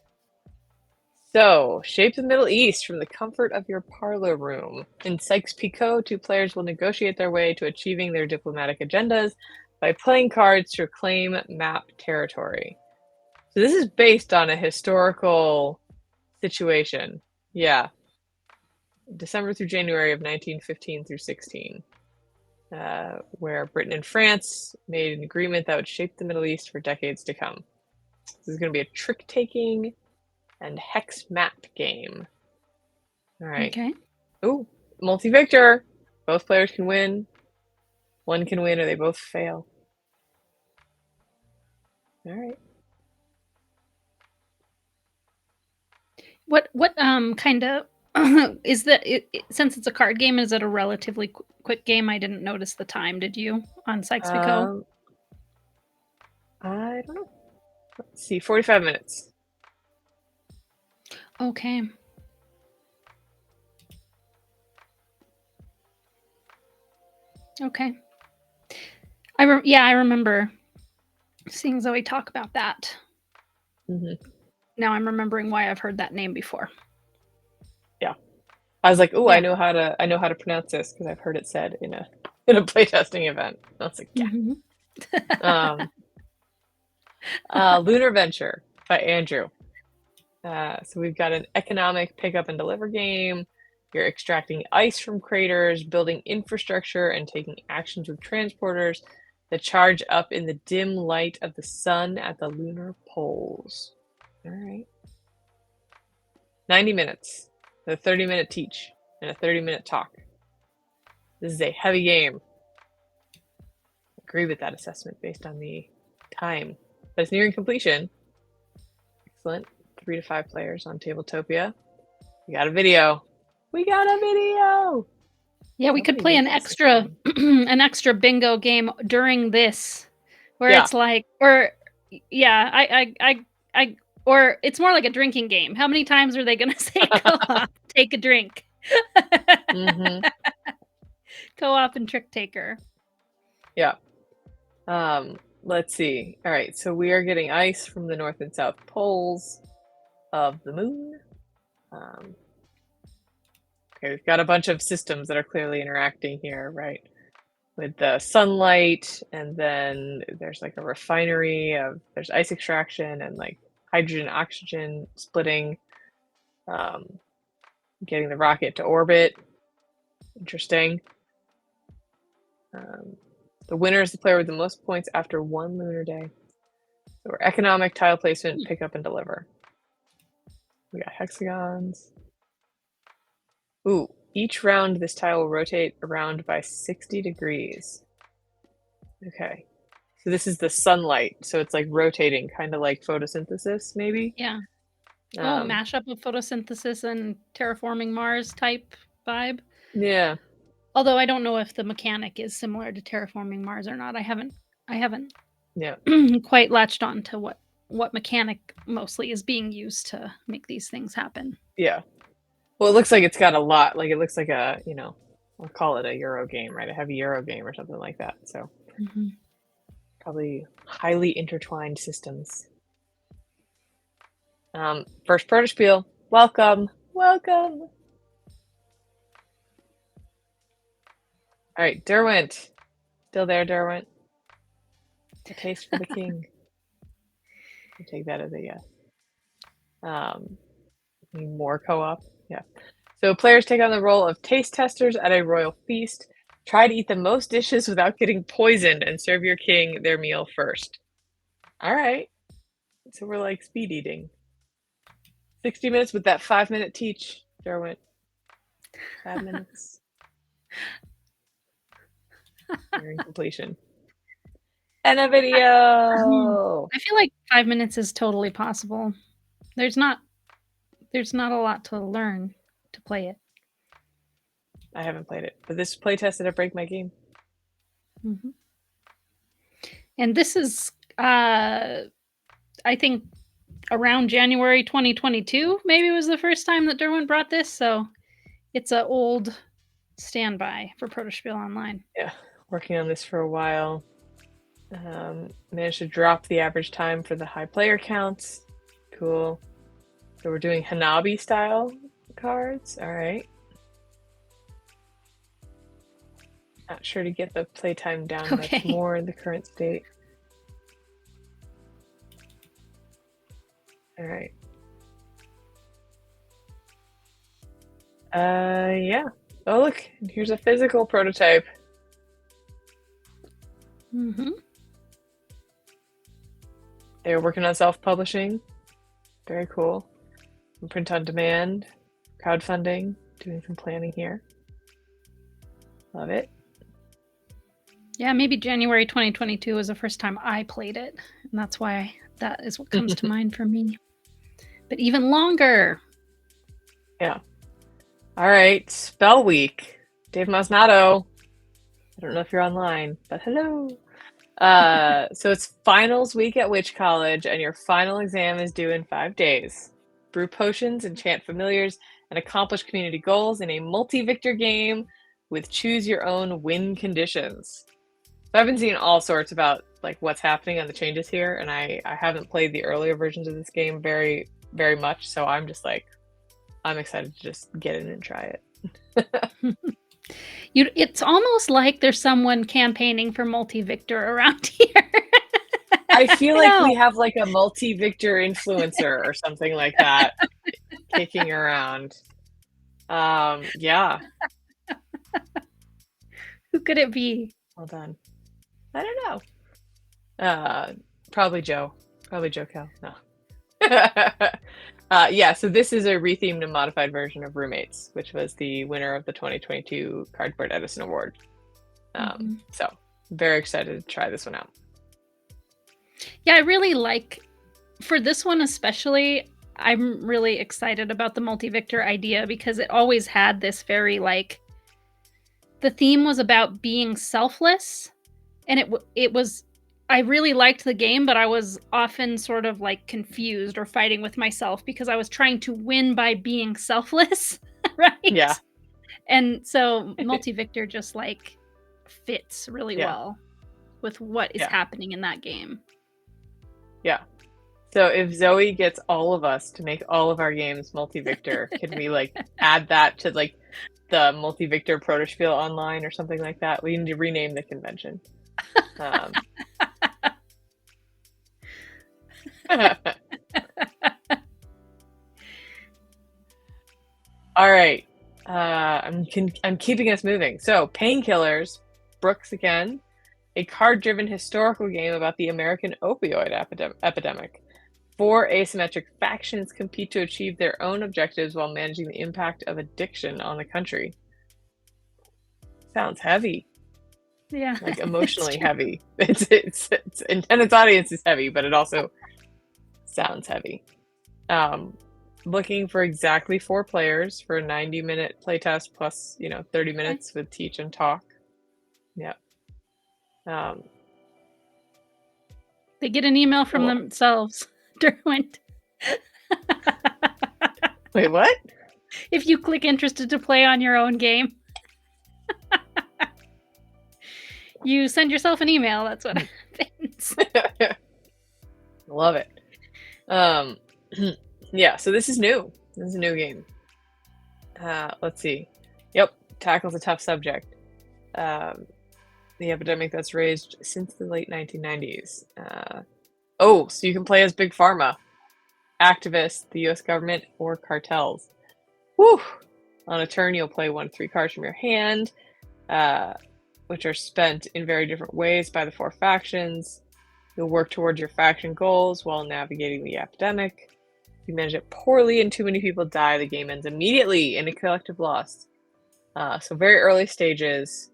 So, shape the Middle East from the comfort of your parlor room. In Sykes-Picot, 2 players will negotiate their way to achieving their diplomatic agendas by playing cards to reclaim map territory. So this is based on a historical situation. Yeah. December through January of 1915 through 16, where Britain and France made an agreement that would shape the Middle East for decades to come. This is going to be a trick-taking and hex map game. All right. Okay. Ooh, multi-victor. Both players can win. One can win or they both fail. All right. What kind of is that since it's a card game, is it a relatively quick game? I didn't notice the time. Did you on Sykes Picot? I don't know. Let's see, 45 minutes. Okay. Okay. I remember seeing Zoe talk about that. Mm-hmm. Now I'm remembering why I've heard that name before. Yeah, I was like, oh, Yeah. I know how to pronounce this because I've heard it said in a playtesting event. I was like, yeah. Mm-hmm. Lunar Venture by Andrew. So we've got an economic pick up and deliver game. You're extracting ice from craters, building infrastructure, and taking actions with transporters that charge up in the dim light of the sun at the lunar poles. All right. 90 minutes. A 30-minute teach and a 30-minute talk. This is a heavy game. Agree with that assessment based on the time. But it's nearing completion. Excellent. 3 to 5 players on Tabletopia. We got a video. We got a video. Yeah, we could play an extra an extra bingo game during this, where it's like, or or it's more like a drinking game. How many times are they going to say co-op? Take a drink. Mm-hmm. Co-op and trick taker. Yeah. Let's see. All right, so we are getting ice from the north and south poles of the moon. Okay, we've got a bunch of systems that are clearly interacting here, right? With the sunlight, and then there's like a refinery there's ice extraction and like hydrogen oxygen splitting, getting the rocket to orbit. Interesting. The winner is the player with the most points after one lunar day. So we're economic, tile placement, pick up and deliver. We got hexagons. Ooh, each round this tile will rotate around by 60 degrees. Okay. So this is the sunlight, so it's like rotating, kind of like photosynthesis, maybe? Yeah. Mashup of photosynthesis and terraforming Mars type vibe. Yeah. Although I don't know if the mechanic is similar to terraforming Mars or not. I haven't Yeah. quite latched on to what mechanic mostly is being used to make these things happen. Yeah. Well, it looks like it's got a lot. Like it looks like a, I'll call it a Euro game, right? A heavy Euro game or something like that. So probably highly intertwined systems. First Protospiel. Welcome. Welcome. All right, Derwent. Still there, Derwent? A taste for the king. I'll take that as a yes. More co-op. Yeah. So players take on the role of taste testers at a royal feast. Try to eat the most dishes without getting poisoned and serve your king their meal first. All right. So we're like speed eating. 60 minutes with that 5-minute teach, Derwent. 5 minutes. Nearing completion. And a video. I feel like 5 minutes is totally possible. There's not a lot to learn to play it. I haven't played it, but this playtest at Break My Game. And this is, I think, around January 2022, maybe was the first time that Derwent brought this. So it's an old standby for Protospiel Online. Yeah, working on this for a while. Managed to drop the average time for the high player counts. Cool. So we're doing Hanabi style cards. All right. Not sure to get the playtime down much more in the current state. All right. Yeah. Oh, look, here's a physical prototype. Mm-hmm. They were working on self-publishing. Very cool. Print on demand, crowdfunding, doing some planning here. Love it. Yeah, maybe January 2022 was the first time I played it, and that's why that is what comes to mind for me. But even longer. Yeah. All right, Spell Week. Dave Masnato. I don't know if you're online, but hello. So it's finals week at Witch College, and your final exam is due in 5 days. Brew potions, enchant familiars, and accomplish community goals in a multi-victor game with choose-your-own win conditions. So I've been seeing all sorts about like what's happening and the changes here, and I haven't played the earlier versions of this game very, very much, so I'm just like, I'm excited to just get in and try it. It's almost like there's someone campaigning for multi-victor around here. I feel like we have like a multi-victor influencer or something like that kicking around. Yeah. Who could it be? Well done. I don't know. Probably Joe. Probably Joe Cal. No. Yeah, so this is a rethemed and modified version of Roommates, which was the winner of the 2022 Cardboard Edison Award. So very excited to try this one out. Yeah, I really like, for this one especially, I'm really excited about the multi-victor idea because it always had this very like, the theme was about being selfless, and it was, I really liked the game, but I was often sort of like confused or fighting with myself because I was trying to win by being selfless, right? Yeah. And so multi-victor just like fits really Yeah. well with what is Yeah. happening in that game. Yeah. So if Zoe gets all of us to make all of our games multi-victor, could we like add that to like the multi-victor Protospiel Online or something like that? We need to rename the convention. All right. I'm keeping us moving. So Painkillers, Brooks again, a card-driven historical game about the American opioid epidemic. 4 asymmetric factions compete to achieve their own objectives while managing the impact of addiction on the country. Sounds heavy. Yeah. Like emotionally heavy. It's and its audience is heavy, but it also sounds heavy. Looking for exactly 4 players for a 90-minute playtest plus, 30 minutes with teach and talk. Yep. They get an email from themselves. Derwent. Wait, what? If you click interested to play on your own game, you send yourself an email. That's what happens. Love it. Yeah, so this is new. This is a new game. Let's see. Yep, tackles a tough subject. The epidemic that's raged since the late 1990s. So you can play as Big Pharma, activists, the US government, or cartels. Woo! On a turn, you'll play 1 to 3 cards from your hand, which are spent in very different ways by the 4 factions. You'll work towards your faction goals while navigating the epidemic. If you manage it poorly and too many people die, the game ends immediately in a collective loss. So very early stages,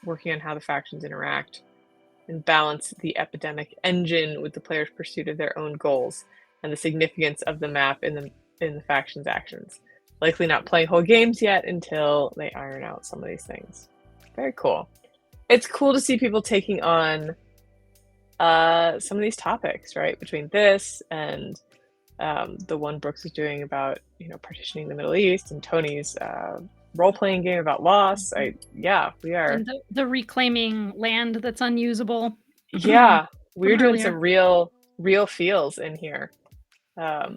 working on how the factions interact and balance the epidemic engine with the player's pursuit of their own goals and the significance of the map in the faction's actions. Likely not playing whole games yet until they iron out some of these things. Very cool. It's cool to see people taking on some of these topics, right? Between this and the one Brooks is doing about partitioning the Middle East, and Tony's role-playing game about loss. We are. And the reclaiming land that's unusable. Yeah, we're doing some real feels in here. All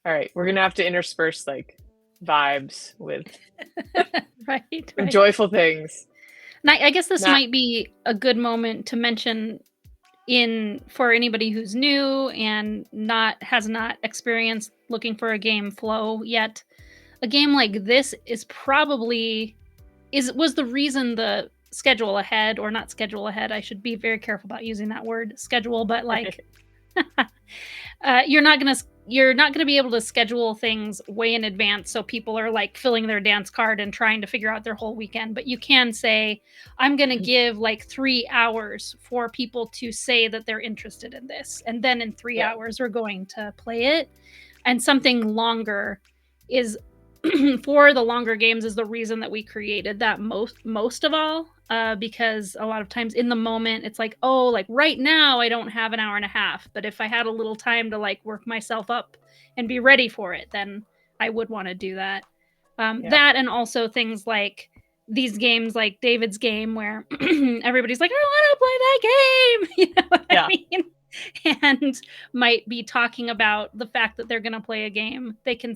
right, we're gonna have to intersperse like vibes with right. joyful things. And I guess this might be a good moment to mention for anybody who's new and has not experienced looking for a game flow yet. a game like this is probably was the reason the schedule ahead, or not schedule ahead, I should be very careful about using that word, schedule, but like you're not gonna be able to schedule things way in advance so people are like filling their dance card and trying to figure out their whole weekend. But you can say, I'm gonna give like 3 hours for people to say that they're interested in this, and then in 3 hours we're going to play it. And something longer is for the longer games is the reason that we created that most of all, because a lot of times in the moment it's like, oh, like right now I don't have an hour and a half, but if I had a little time to like work myself up and be ready for it, then I would want to do that. That, and also things like these games like David's game where everybody's like, I want to play that game. You know what I mean? And might be talking about the fact that they're going to play a game. They can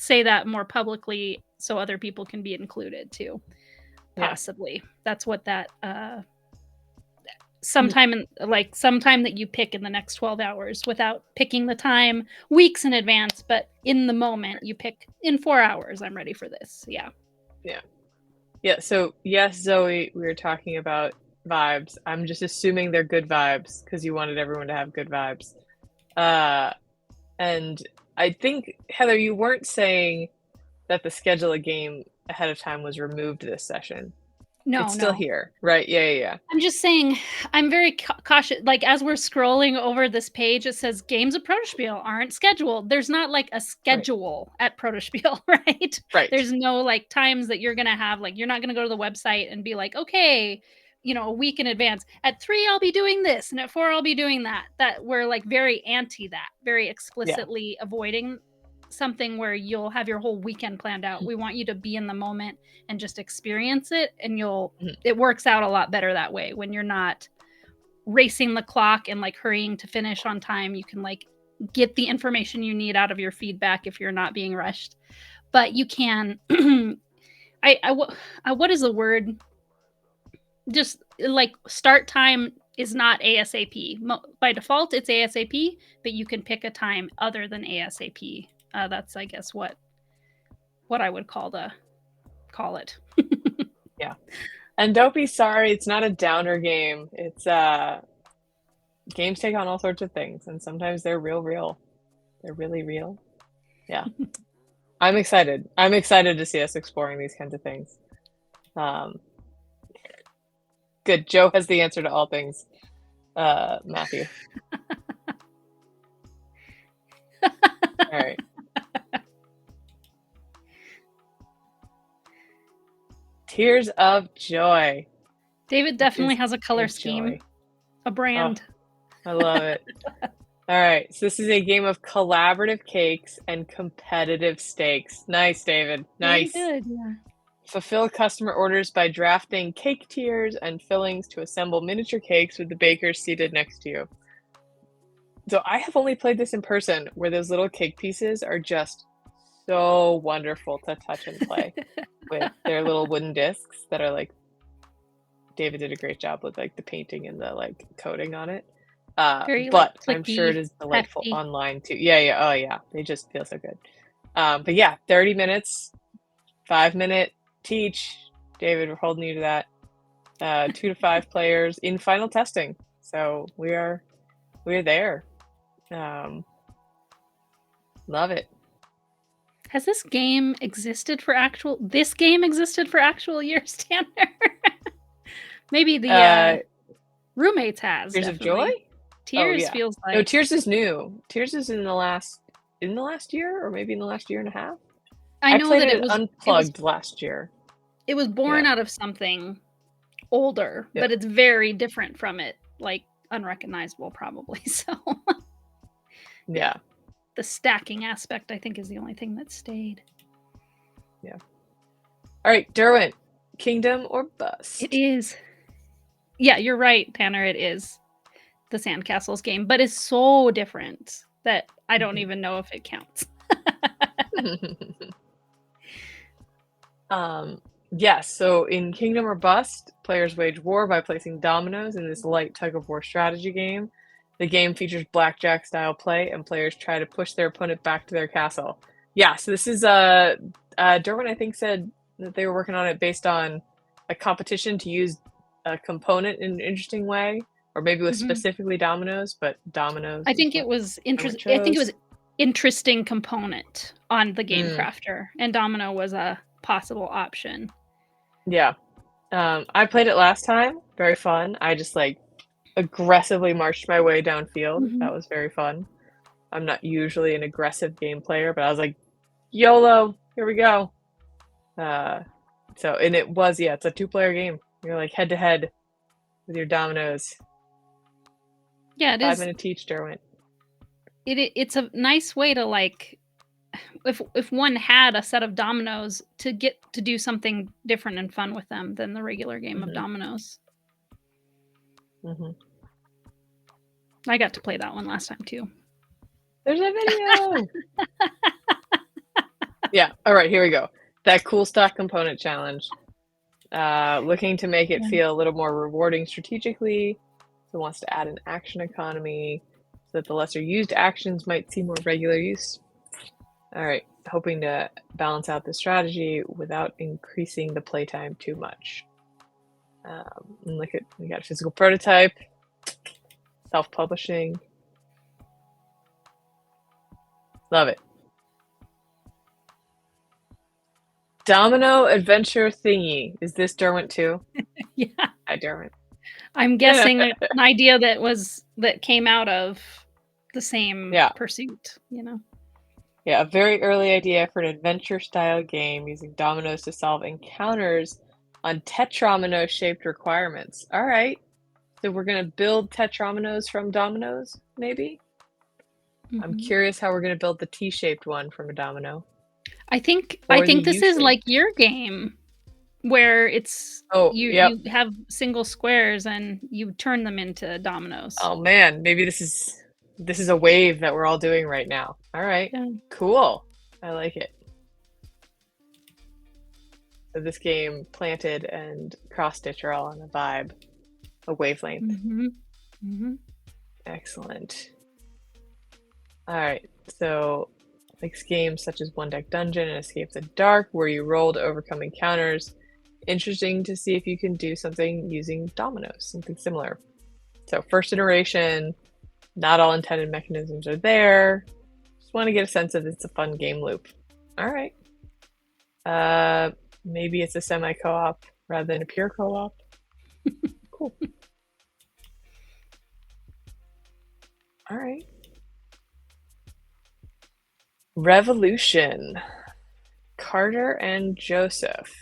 say that more publicly so other people can be included too. Possibly. That's what that sometime that you pick in the next 12 hours without picking the time weeks in advance, but in the moment you pick in 4 hours, I'm ready for this. Yeah. So yes, Zoe, we were talking about vibes. I'm just assuming they're good vibes because you wanted everyone to have good vibes. And I think, Heather, you weren't saying that the schedule a game ahead of time was removed this session. No, it's still here, right? Yeah. I'm just saying, I'm very cautious. Like, as we're scrolling over this page, it says games of Protospiel aren't scheduled. There's not like a schedule at Protospiel, right? There's no like times that you're going to have, like, you're not going to go to the website and be like, okay, you know, a week in advance. At 3, I'll be doing this. And at 4, I'll be doing that. That we're like very anti that, very explicitly avoiding something where you'll have your whole weekend planned out. We want you to be in the moment and just experience it, and it works out a lot better that way. When you're not racing the clock and like hurrying to finish on time, you can like get the information you need out of your feedback if you're not being rushed. But you can what is the word? Just like start time is not ASAP. By default it's ASAP, but you can pick a time other than ASAP. That's, I guess, what I would call it. Yeah. And don't be sorry, it's not a downer game. It's games take on all sorts of things, and sometimes they're real. They're really real. Yeah. I'm excited. I'm excited to see us exploring these kinds of things. Good. Joe has the answer to all things. Matthew. All right. Tears of Joy. David definitely has a color scheme, a brand. Oh, I love it. All right, so this is a game of collaborative cakes and competitive stakes. Nice, David. Nice. Very good, yeah. Fulfill customer orders by drafting cake tiers and fillings to assemble miniature cakes with the bakers seated next to you. So I have only played this in person, where those little cake pieces are just so wonderful to touch and play with their little wooden discs that are like, David did a great job with like the painting and the like coating on it. Very, but like, I'm sure it is delightful hefty. online too. Yeah. Oh yeah, they just feel so good. But yeah, 30 minutes, 5-minute teach. David, we're holding you to that. 2 to 5 players in final testing. So we're there. Love it. Has this game existed for actual years, Tanner? Maybe the roommates has. Tears of Joy? Tears feels like... No, Tears is new. Tears is in the last year, or maybe in the last year and a half. I know played that it was unplugged last year. It was born out of something older, but it's very different from it, like unrecognizable probably. So yeah. The stacking aspect, I think, is the only thing that stayed. Yeah. All right, Derwent, Kingdom or Bust? It is. Yeah, you're right, Tanner. It is the Sandcastles game, but it's so different that I don't even know if it counts. Yes, so in Kingdom or Bust, players wage war by placing dominoes in this light tug-of-war strategy game. The game features blackjack-style play, and players try to push their opponent back to their castle. Yeah, so this is Derwin, I think, said that they were working on it based on a competition to use a component in an interesting way, or maybe it was Mhm. specifically dominoes, but dominoes I is think it what was Derwin I think it was chose. interesting component on the Game Mm, Crafter, and domino was a possible option. yeah. I played it last time. Very fun. I just like aggressively marched my way downfield. Mhm. That was very fun. I'm not usually an aggressive game player, but I was like, YOLO, here we go. Uh, and it was, yeah, it's a two-player game. You're like head to head with your dominoes. Yeah, it is. 5 minutes each, Derwent. It's a nice way to, like, if one had a set of dominoes to get to do something different and fun with them than the regular game of Hmm. dominoes. Hmm. I got to play that one last time too. There's a video. Yeah. All right. Here we go. That cool stock component challenge. Looking to make it Yeah. feel a little more rewarding strategically. So wants to add an action economy so that the lesser used actions might see more regular use. All right. Hoping to balance out the strategy without increasing the playtime too much. And look at, we got a physical prototype, self-publishing. Love it. Domino adventure thingy. Is this Derwent too? Yeah. Hi, Derwent. I'm guessing an idea that came out of the same Yeah. pursuit, you know? Yeah, a very early idea for an adventure-style game using dominoes to solve encounters on tetromino-shaped requirements. All right. So we're going to build tetrominoes from dominoes, maybe? I'm Mhm. curious how we're going to build the T-shaped one from a domino. I think Or the this is like U-shaped. your game where it's Oh, yep. you have single squares and you turn them into dominoes. Oh man, maybe this is a wave that we're all doing right now. All right. Yeah. Cool. I like it. So this game, Planted and Cross Stitch are all on a vibe, a wavelength. Mhm. Mhm. Excellent. All right. So like games such as One Deck Dungeon and Escape the Dark, where you roll to overcome encounters. Interesting to see if you can do something using dominoes, something similar. So first iteration, not all intended mechanisms are there. Just want to get a sense of it's a fun game loop. All right. Maybe it's a semi co-op rather than a pure co-op. Cool. All right. Revolution. Carter and Joseph.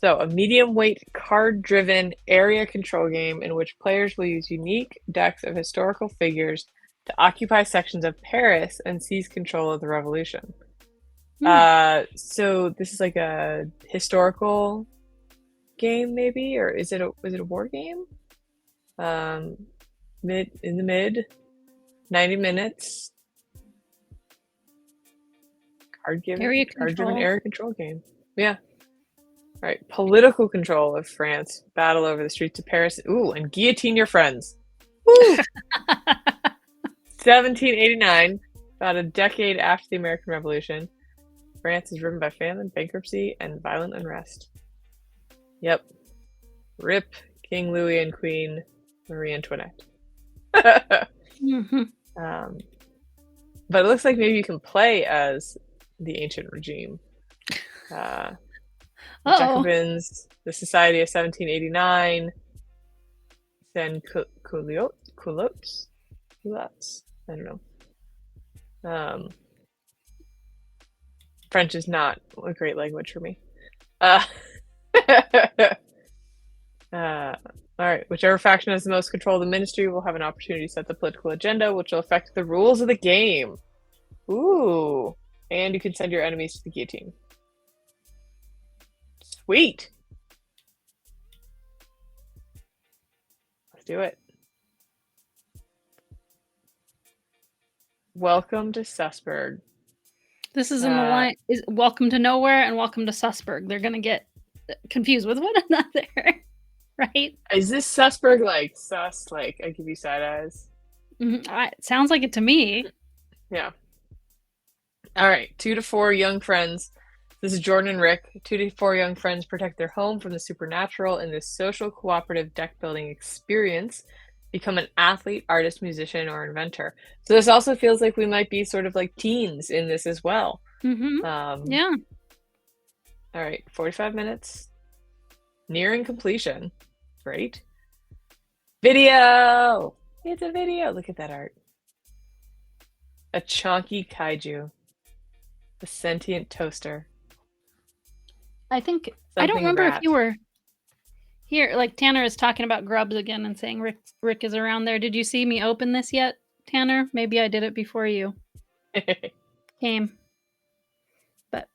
So, a medium weight card driven area control game in which players will use unique decks of historical figures to occupy sections of Paris and seize control of the revolution. So this is like a historical game, maybe, or is it a war game? Mid 90 minutes. Card driven area control game. Yeah. All right. Political control of France. Battle over the streets of Paris. Ooh, and guillotine your friends. Woo! 1789, about a decade after the American Revolution. France is riven by famine, bankruptcy, and violent unrest. Yep. Rip King Louis and Queen Marie Antoinette. Mhm. But it looks like maybe you can play as the ancient regime. The Jacobins, the Society of 1789, Then Culottes? I don't know. French is not a great language for me. All right. Whichever faction has the most control of the ministry will have an opportunity to set the political agenda, which will affect the rules of the game. Ooh. And you can send your enemies to the guillotine. Sweet. Let's do it. Welcome to Sussburg. This is in the line. Is Welcome to Nowhere and Welcome to Sussburg. They're gonna get confused with one another, right? Is this Sussburg like sus? Like I give you side eyes. It sounds like it to me. Yeah. All right, 2 to 4 young friends. This is Jordan and Rick. 2 to 4 young friends protect their home from the supernatural in this social cooperative deck building experience. Become an athlete, artist, musician, or inventor. So this also feels like we might be sort of like teens in this as well. Yeah. All right, 45 minutes. Nearing completion. Great. Video! It's a video. Look at that art. A chonky kaiju. A sentient toaster. I think I don't Something remember if rat. you were here. Like Tanner is talking about Grubs again and saying Rick is around there. Did you see me open this yet, Tanner? Maybe I did it before you came. But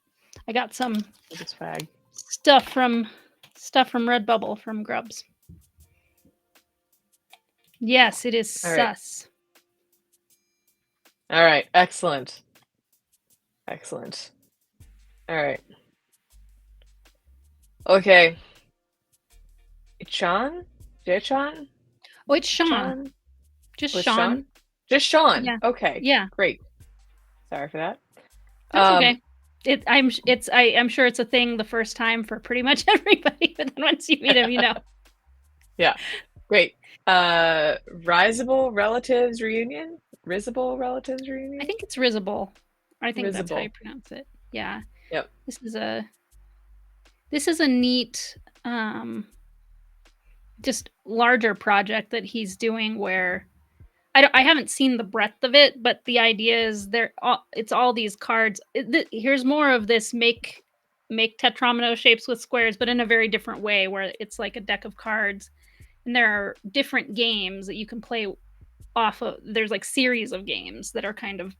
I got some There's a swag. stuff from Redbubble from Grubs. Yes, it is All right. sus. All right. Excellent. Excellent. All right. Okay. Sean? Jay-Sean? Oh, it's Sean. Sean? Just Was Sean. Sean? Just Sean. Yeah. Okay. Yeah. Great. Sorry for that. That's okay. I'm sure it's a thing the first time for pretty much everybody, but then once you meet him, you know. Yeah. Great. Risible Relatives Reunion? Risible Relatives Reunion? I think it's risible. I think that's how Risible. you pronounce it. Yeah. Yep. This is a neat just larger project that he's doing where I haven't seen the breadth of it, but the idea is it's all these cards. Here's more of this make tetromino shapes with squares, but in a very different way, where it's like a deck of cards, and there are different games that you can play off of. There's like series of games that are kind of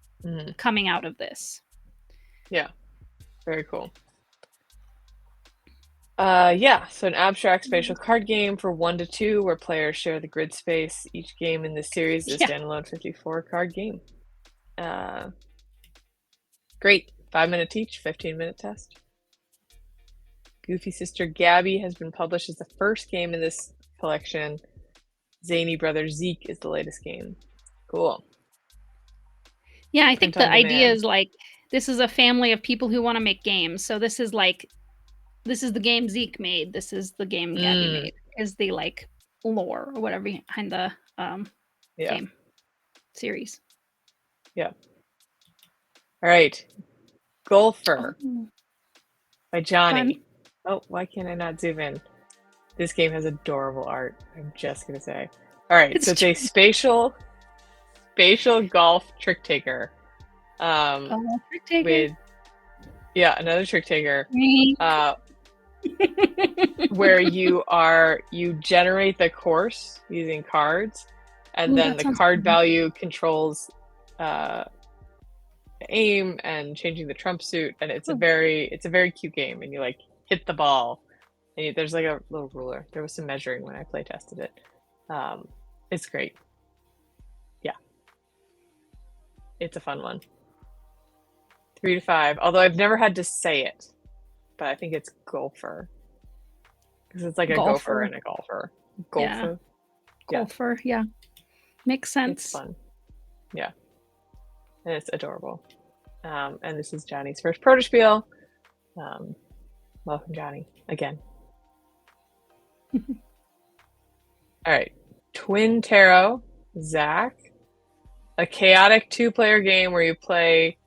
coming out of this. Yeah. Very cool. Yeah, so an abstract spatial card game for 1 to 2 where players share the grid space. Each game in this series is a standalone 54 card game. Great. 5-minute teach, 15-minute test. Goofy Sister Gabby has been published as the first game in this collection. Zany Brother Zeke is the latest game. Cool. Yeah, I think the idea is like this is a family of people who want to make games. So this is the game Zeke made. This is the game Gabby made. Is the like lore or whatever behind the game series. Yeah. All right. Golfer by Johnny. Fun. Oh, why can't I not zoom in? This game has adorable art. I'm just gonna say. All right, so it's a spatial golf trick taker. Trick taker. Another trick taker. Where you generate the course using cards, and then the card value controls aim and changing the trump suit, and it's a very cute game, and you like hit the ball, and there's like a little ruler. There was some measuring when I play tested it. It's great. Yeah, it's a fun one. 3 to 5, although I've never had to say it, but I think it's golfer because it's like a gopher and a golfer. Golfer. Golfer, yeah. Makes sense. It's fun. Yeah. And it's adorable. And this is Johnny's first Protospiel. Welcome, Johnny, again. All right. Twin Tarot, Zach. A chaotic 2-player game where you play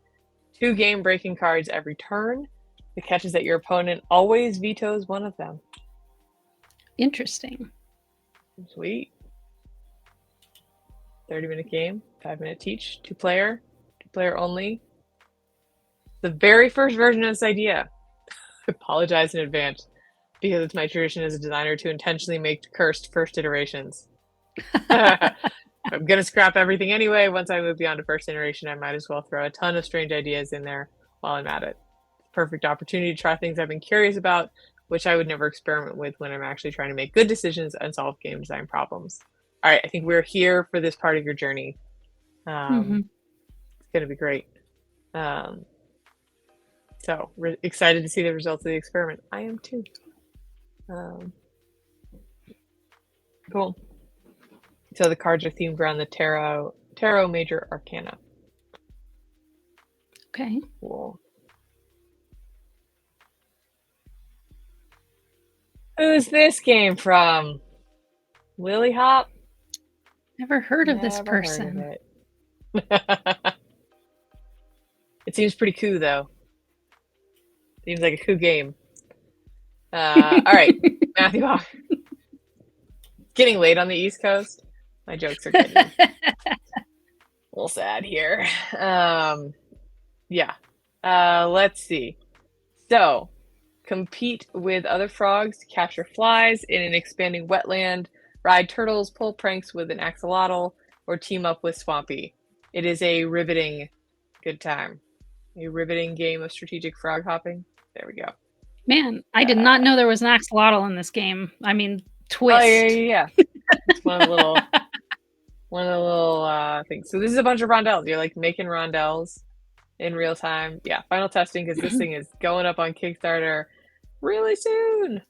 2 game-breaking cards every turn. The catch is that your opponent always vetoes one of them. Interesting. Sweet. 30-minute game, 5-minute teach, 2-player only. The very first version of this idea. I apologize in advance because it's my tradition as a designer to intentionally make cursed first iterations. I'm going to scrap everything anyway. Once I move beyond a first iteration, I might as well throw a ton of strange ideas in there while I'm at it. Perfect opportunity to try things I've been curious about, which I would never experiment with when I'm actually trying to make good decisions and solve game design problems. All right, I think we're here for this part of your journey. It's going to be great. So we're excited to see the results of the experiment. I am too. Cool. So the cards are themed around the tarot major arcana. Okay. Cool. Who's this game from? Lily Hop? Never heard of this Never heard person. of it. It seems pretty cool, though. Seems like a cool game. All right, Matthew Hawk. Getting late on the East Coast. My jokes are getting a little sad here. Yeah. Let's see. So, compete with other frogs to capture flies in an expanding wetland, ride turtles, pull pranks with an axolotl, or team up with Swampy. It is a riveting good time. A riveting game of strategic frog hopping. There we go. Man, I did not know there was an axolotl in this game. I mean, twist. Oh, yeah. It's one of the little things. So this is a bunch of rondelles. You're like making rondelles in real time. Yeah, final testing because this thing is going up on Kickstarter really soon.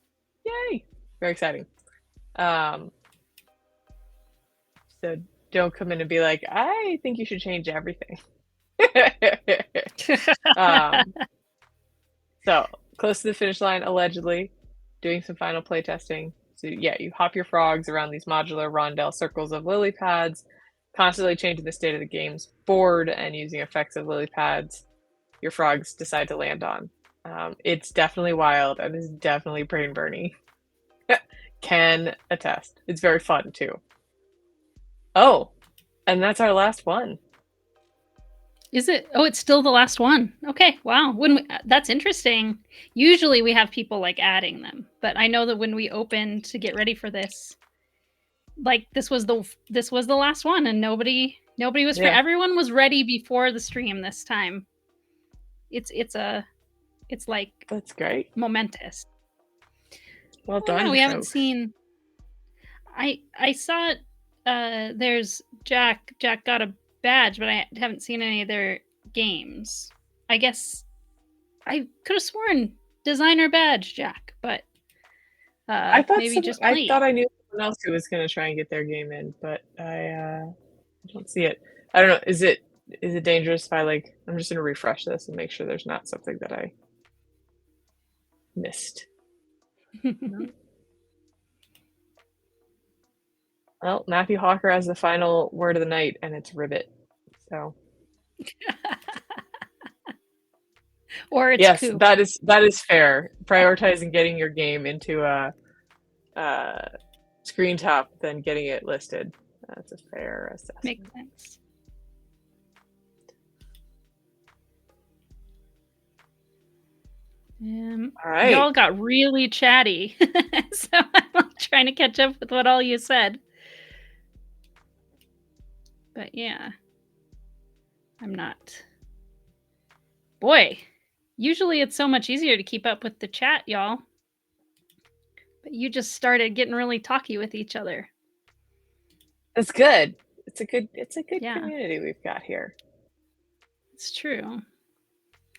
Yay! Very exciting. So don't come in and be like, I think you should change everything. So close to the finish line, allegedly, doing some final playtesting. So yeah, you hop your frogs around these modular rondelle circles of lily pads, constantly changing the state of the game's board and using effects of lily pads your frogs decide to land on. It's definitely wild and is definitely brain burning. Can attest. It's very fun too. Oh, and that's our last one. Is it? Oh, it's still the last one. Okay, wow. That's interesting. Usually we have people like adding them, but I know that when we opened to get ready for this, like this was the last one, and nobody was everyone was ready before the stream this time. It's like that's great, momentous. Well done. No, we haven't seen. I saw it. There's Jack. Jack got a badge, but I haven't seen any of their games. I guess I could have sworn designer badge, Jack, but I thought maybe just I thought I knew someone else who was going to try and get their game in, but I don't see it. I don't know. Is it dangerous if I like? I'm just going to refresh this and make sure there's not something that I missed. No? Well, Matthew Hawker has the final word of the night, and it's rivet. So, or it's yes, coup. that is fair. Prioritizing getting your game into a screen top than getting it listed. That's a fair assessment. Makes sense. All right. Y'all got really chatty, so I'm trying to catch up with what all you said. But yeah, I'm not. Boy, usually it's so much easier to keep up with the chat, y'all. But you just started getting really talky with each other. That's good. It's a good community we've got here. It's true.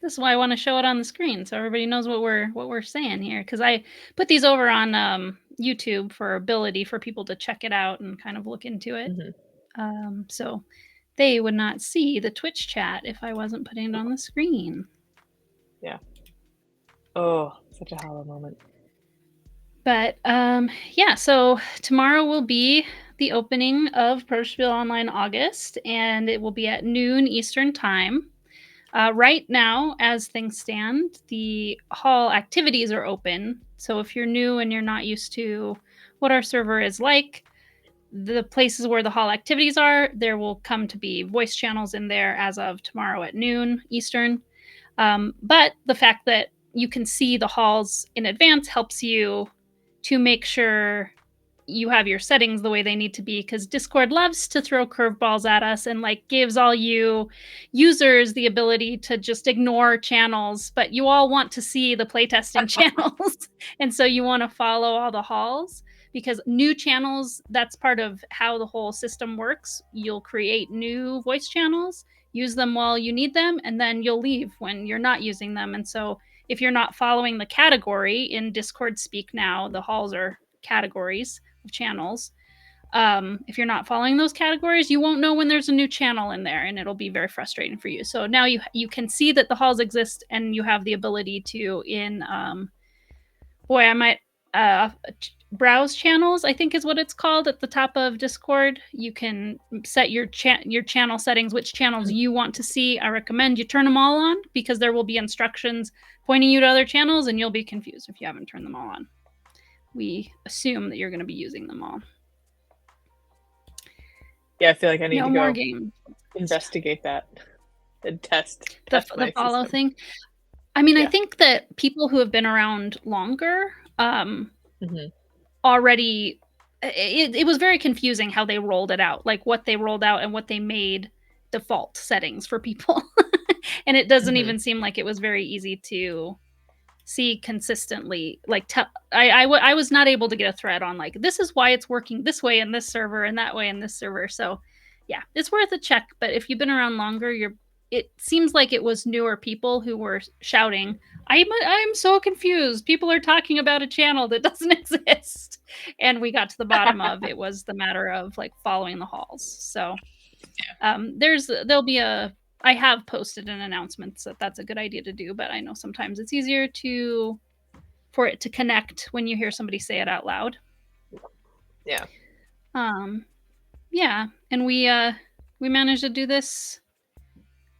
This is why I want to show it on the screen so everybody knows what we're saying here. Because I put these over on YouTube for ability for people to check it out and kind of look into it. Mm-hmm. So they would not see the Twitch chat if I wasn't putting it on the screen. Yeah. Oh, such a hollow moment. But yeah, so tomorrow will be the opening of Protospiel Online August, and it will be at noon Eastern Time. Right now, as things stand, the hall activities are open. So if you're new and you're not used to what our server is like, the places where the hall activities are, there will come to be voice channels in there as of tomorrow at noon Eastern. But the fact that you can see the halls in advance helps you to make sure you have your settings the way they need to be, because Discord loves to throw curveballs at us and like gives all you users the ability to just ignore channels, but you all want to see the playtesting channels. And so you want to follow all the halls, because new channels, that's part of how the whole system works. You'll create new voice channels, use them while you need them, and then you'll leave when you're not using them. And so if you're not following the category in Discord speak now, the halls are categories of channels. If you're not following those categories, you won't know when there's a new channel in there, and it'll be very frustrating for you. So now you can see that the halls exist, and you have the ability to I might browse channels, I think is what it's called, at the top of Discord. You can set your channel settings, which channels you want to see. I recommend you turn them all on, because there will be instructions pointing you to other channels, and you'll be confused if you haven't turned them all on. We assume that you're going to be using them all. Yeah, I feel like I need to more go games. Investigate that and test the follow system. thing. I mean, I think that people who have been around longer already, it was very confusing how they rolled it out, like what they rolled out and what they made default settings for people. And it doesn't even seem like it was very easy to see consistently. Like I was not able to get a thread on like, this is why it's working this way in this server and that way in this server. So yeah, it's worth a check. But if you've been around longer, it seems like it was newer people who were shouting, I'm so confused. People are talking about a channel that doesn't exist. And we got to the bottom of it was the matter of like following the halls. So there'll be I have posted an announcement that that's a good idea to do, but I know sometimes it's easier for it to connect when you hear somebody say it out loud. Yeah. Yeah, and we managed to do this,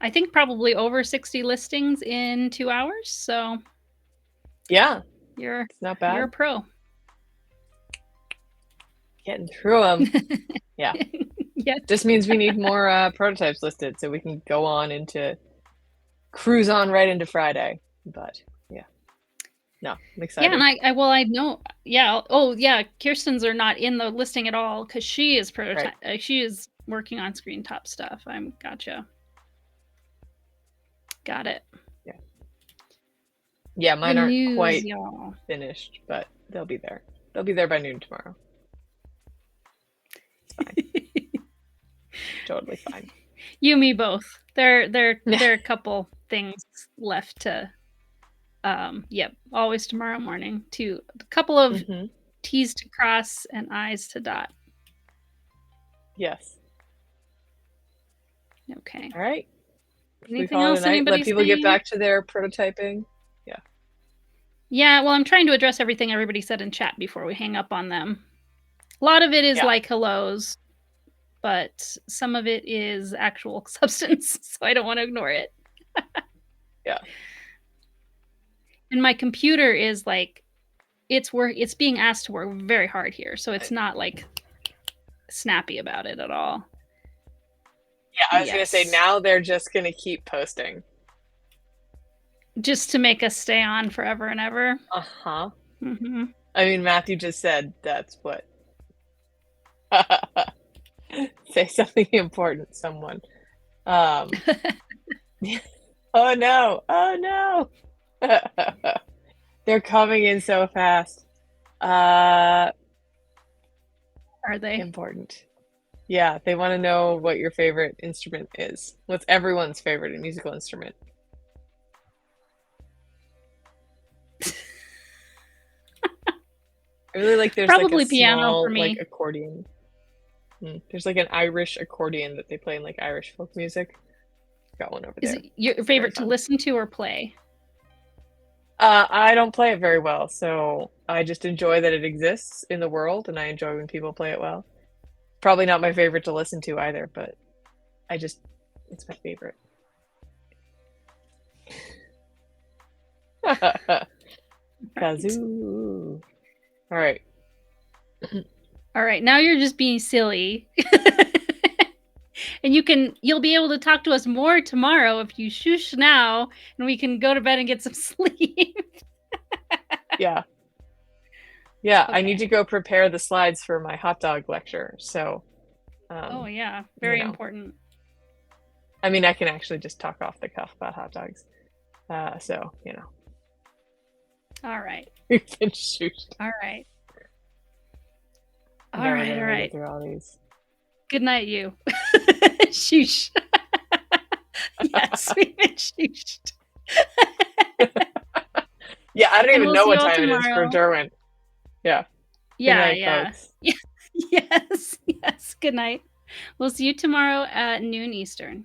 I think probably over 60 listings in 2 hours. So yeah, it's not bad. You're a pro. Getting through them. Yeah. Yeah. Just means we need more prototypes listed so we can go on cruise on right into Friday. But yeah. No, I'm excited. Yeah, and I know. Yeah. Oh, yeah. Kirsten's are not in the listing at all because she is prototype. Right. She is working on screen top stuff. Gotcha. Got it. Yeah. Yeah, mine aren't quite finished, but they'll be there. They'll be there by noon tomorrow. It's fine. Totally fine. You, me, both. There are a couple things left to. Yep. Always tomorrow morning. A couple of T's to cross and I's to dot. Yes. Okay. All right. Anything else? Anybody? Let people get back to their prototyping. Yeah. Yeah. Well, I'm trying to address everything everybody said in chat before we hang up on them. A lot of it is like hellos, but some of it is actual substance, so I don't want to ignore it. Yeah. And my computer is like, it's being asked to work very hard here, so it's not like snappy about it at all. Yeah, I was gonna say now they're just gonna keep posting. Just to make us stay on forever and ever. I mean, Matthew just said that's what. Say something important, someone. Oh no! Oh no! They're coming in so fast. Are they important? Yeah, they want to know what your favorite instrument is. What's everyone's favorite musical instrument? I really like there's probably like a piano small, for me. Like accordion. There's like an Irish accordion that they play in like Irish folk music. Got one over there. Is it your favorite to listen to or play? I don't play it very well, so I just enjoy that it exists in the world, and I enjoy when people play it well. Probably not my favorite to listen to either, but it's my favorite. Kazoo. All right. All right, now you're just being silly. And you'll be able to talk to us more tomorrow if you shush now, and we can go to bed and get some sleep. Yeah. Okay. I need to go prepare the slides for my hot dog lecture. So. Oh yeah, very important. I mean, I can actually just talk off the cuff about hot dogs. So. All right. We've been shushed. All right. All right. Through all these. Good night, you. Shush. Yes, we've been shushed. Yeah, I don't even know what time it is for Derwin. Yeah. Yeah, folks. Yes, yes. Good night. We'll see you tomorrow at noon Eastern.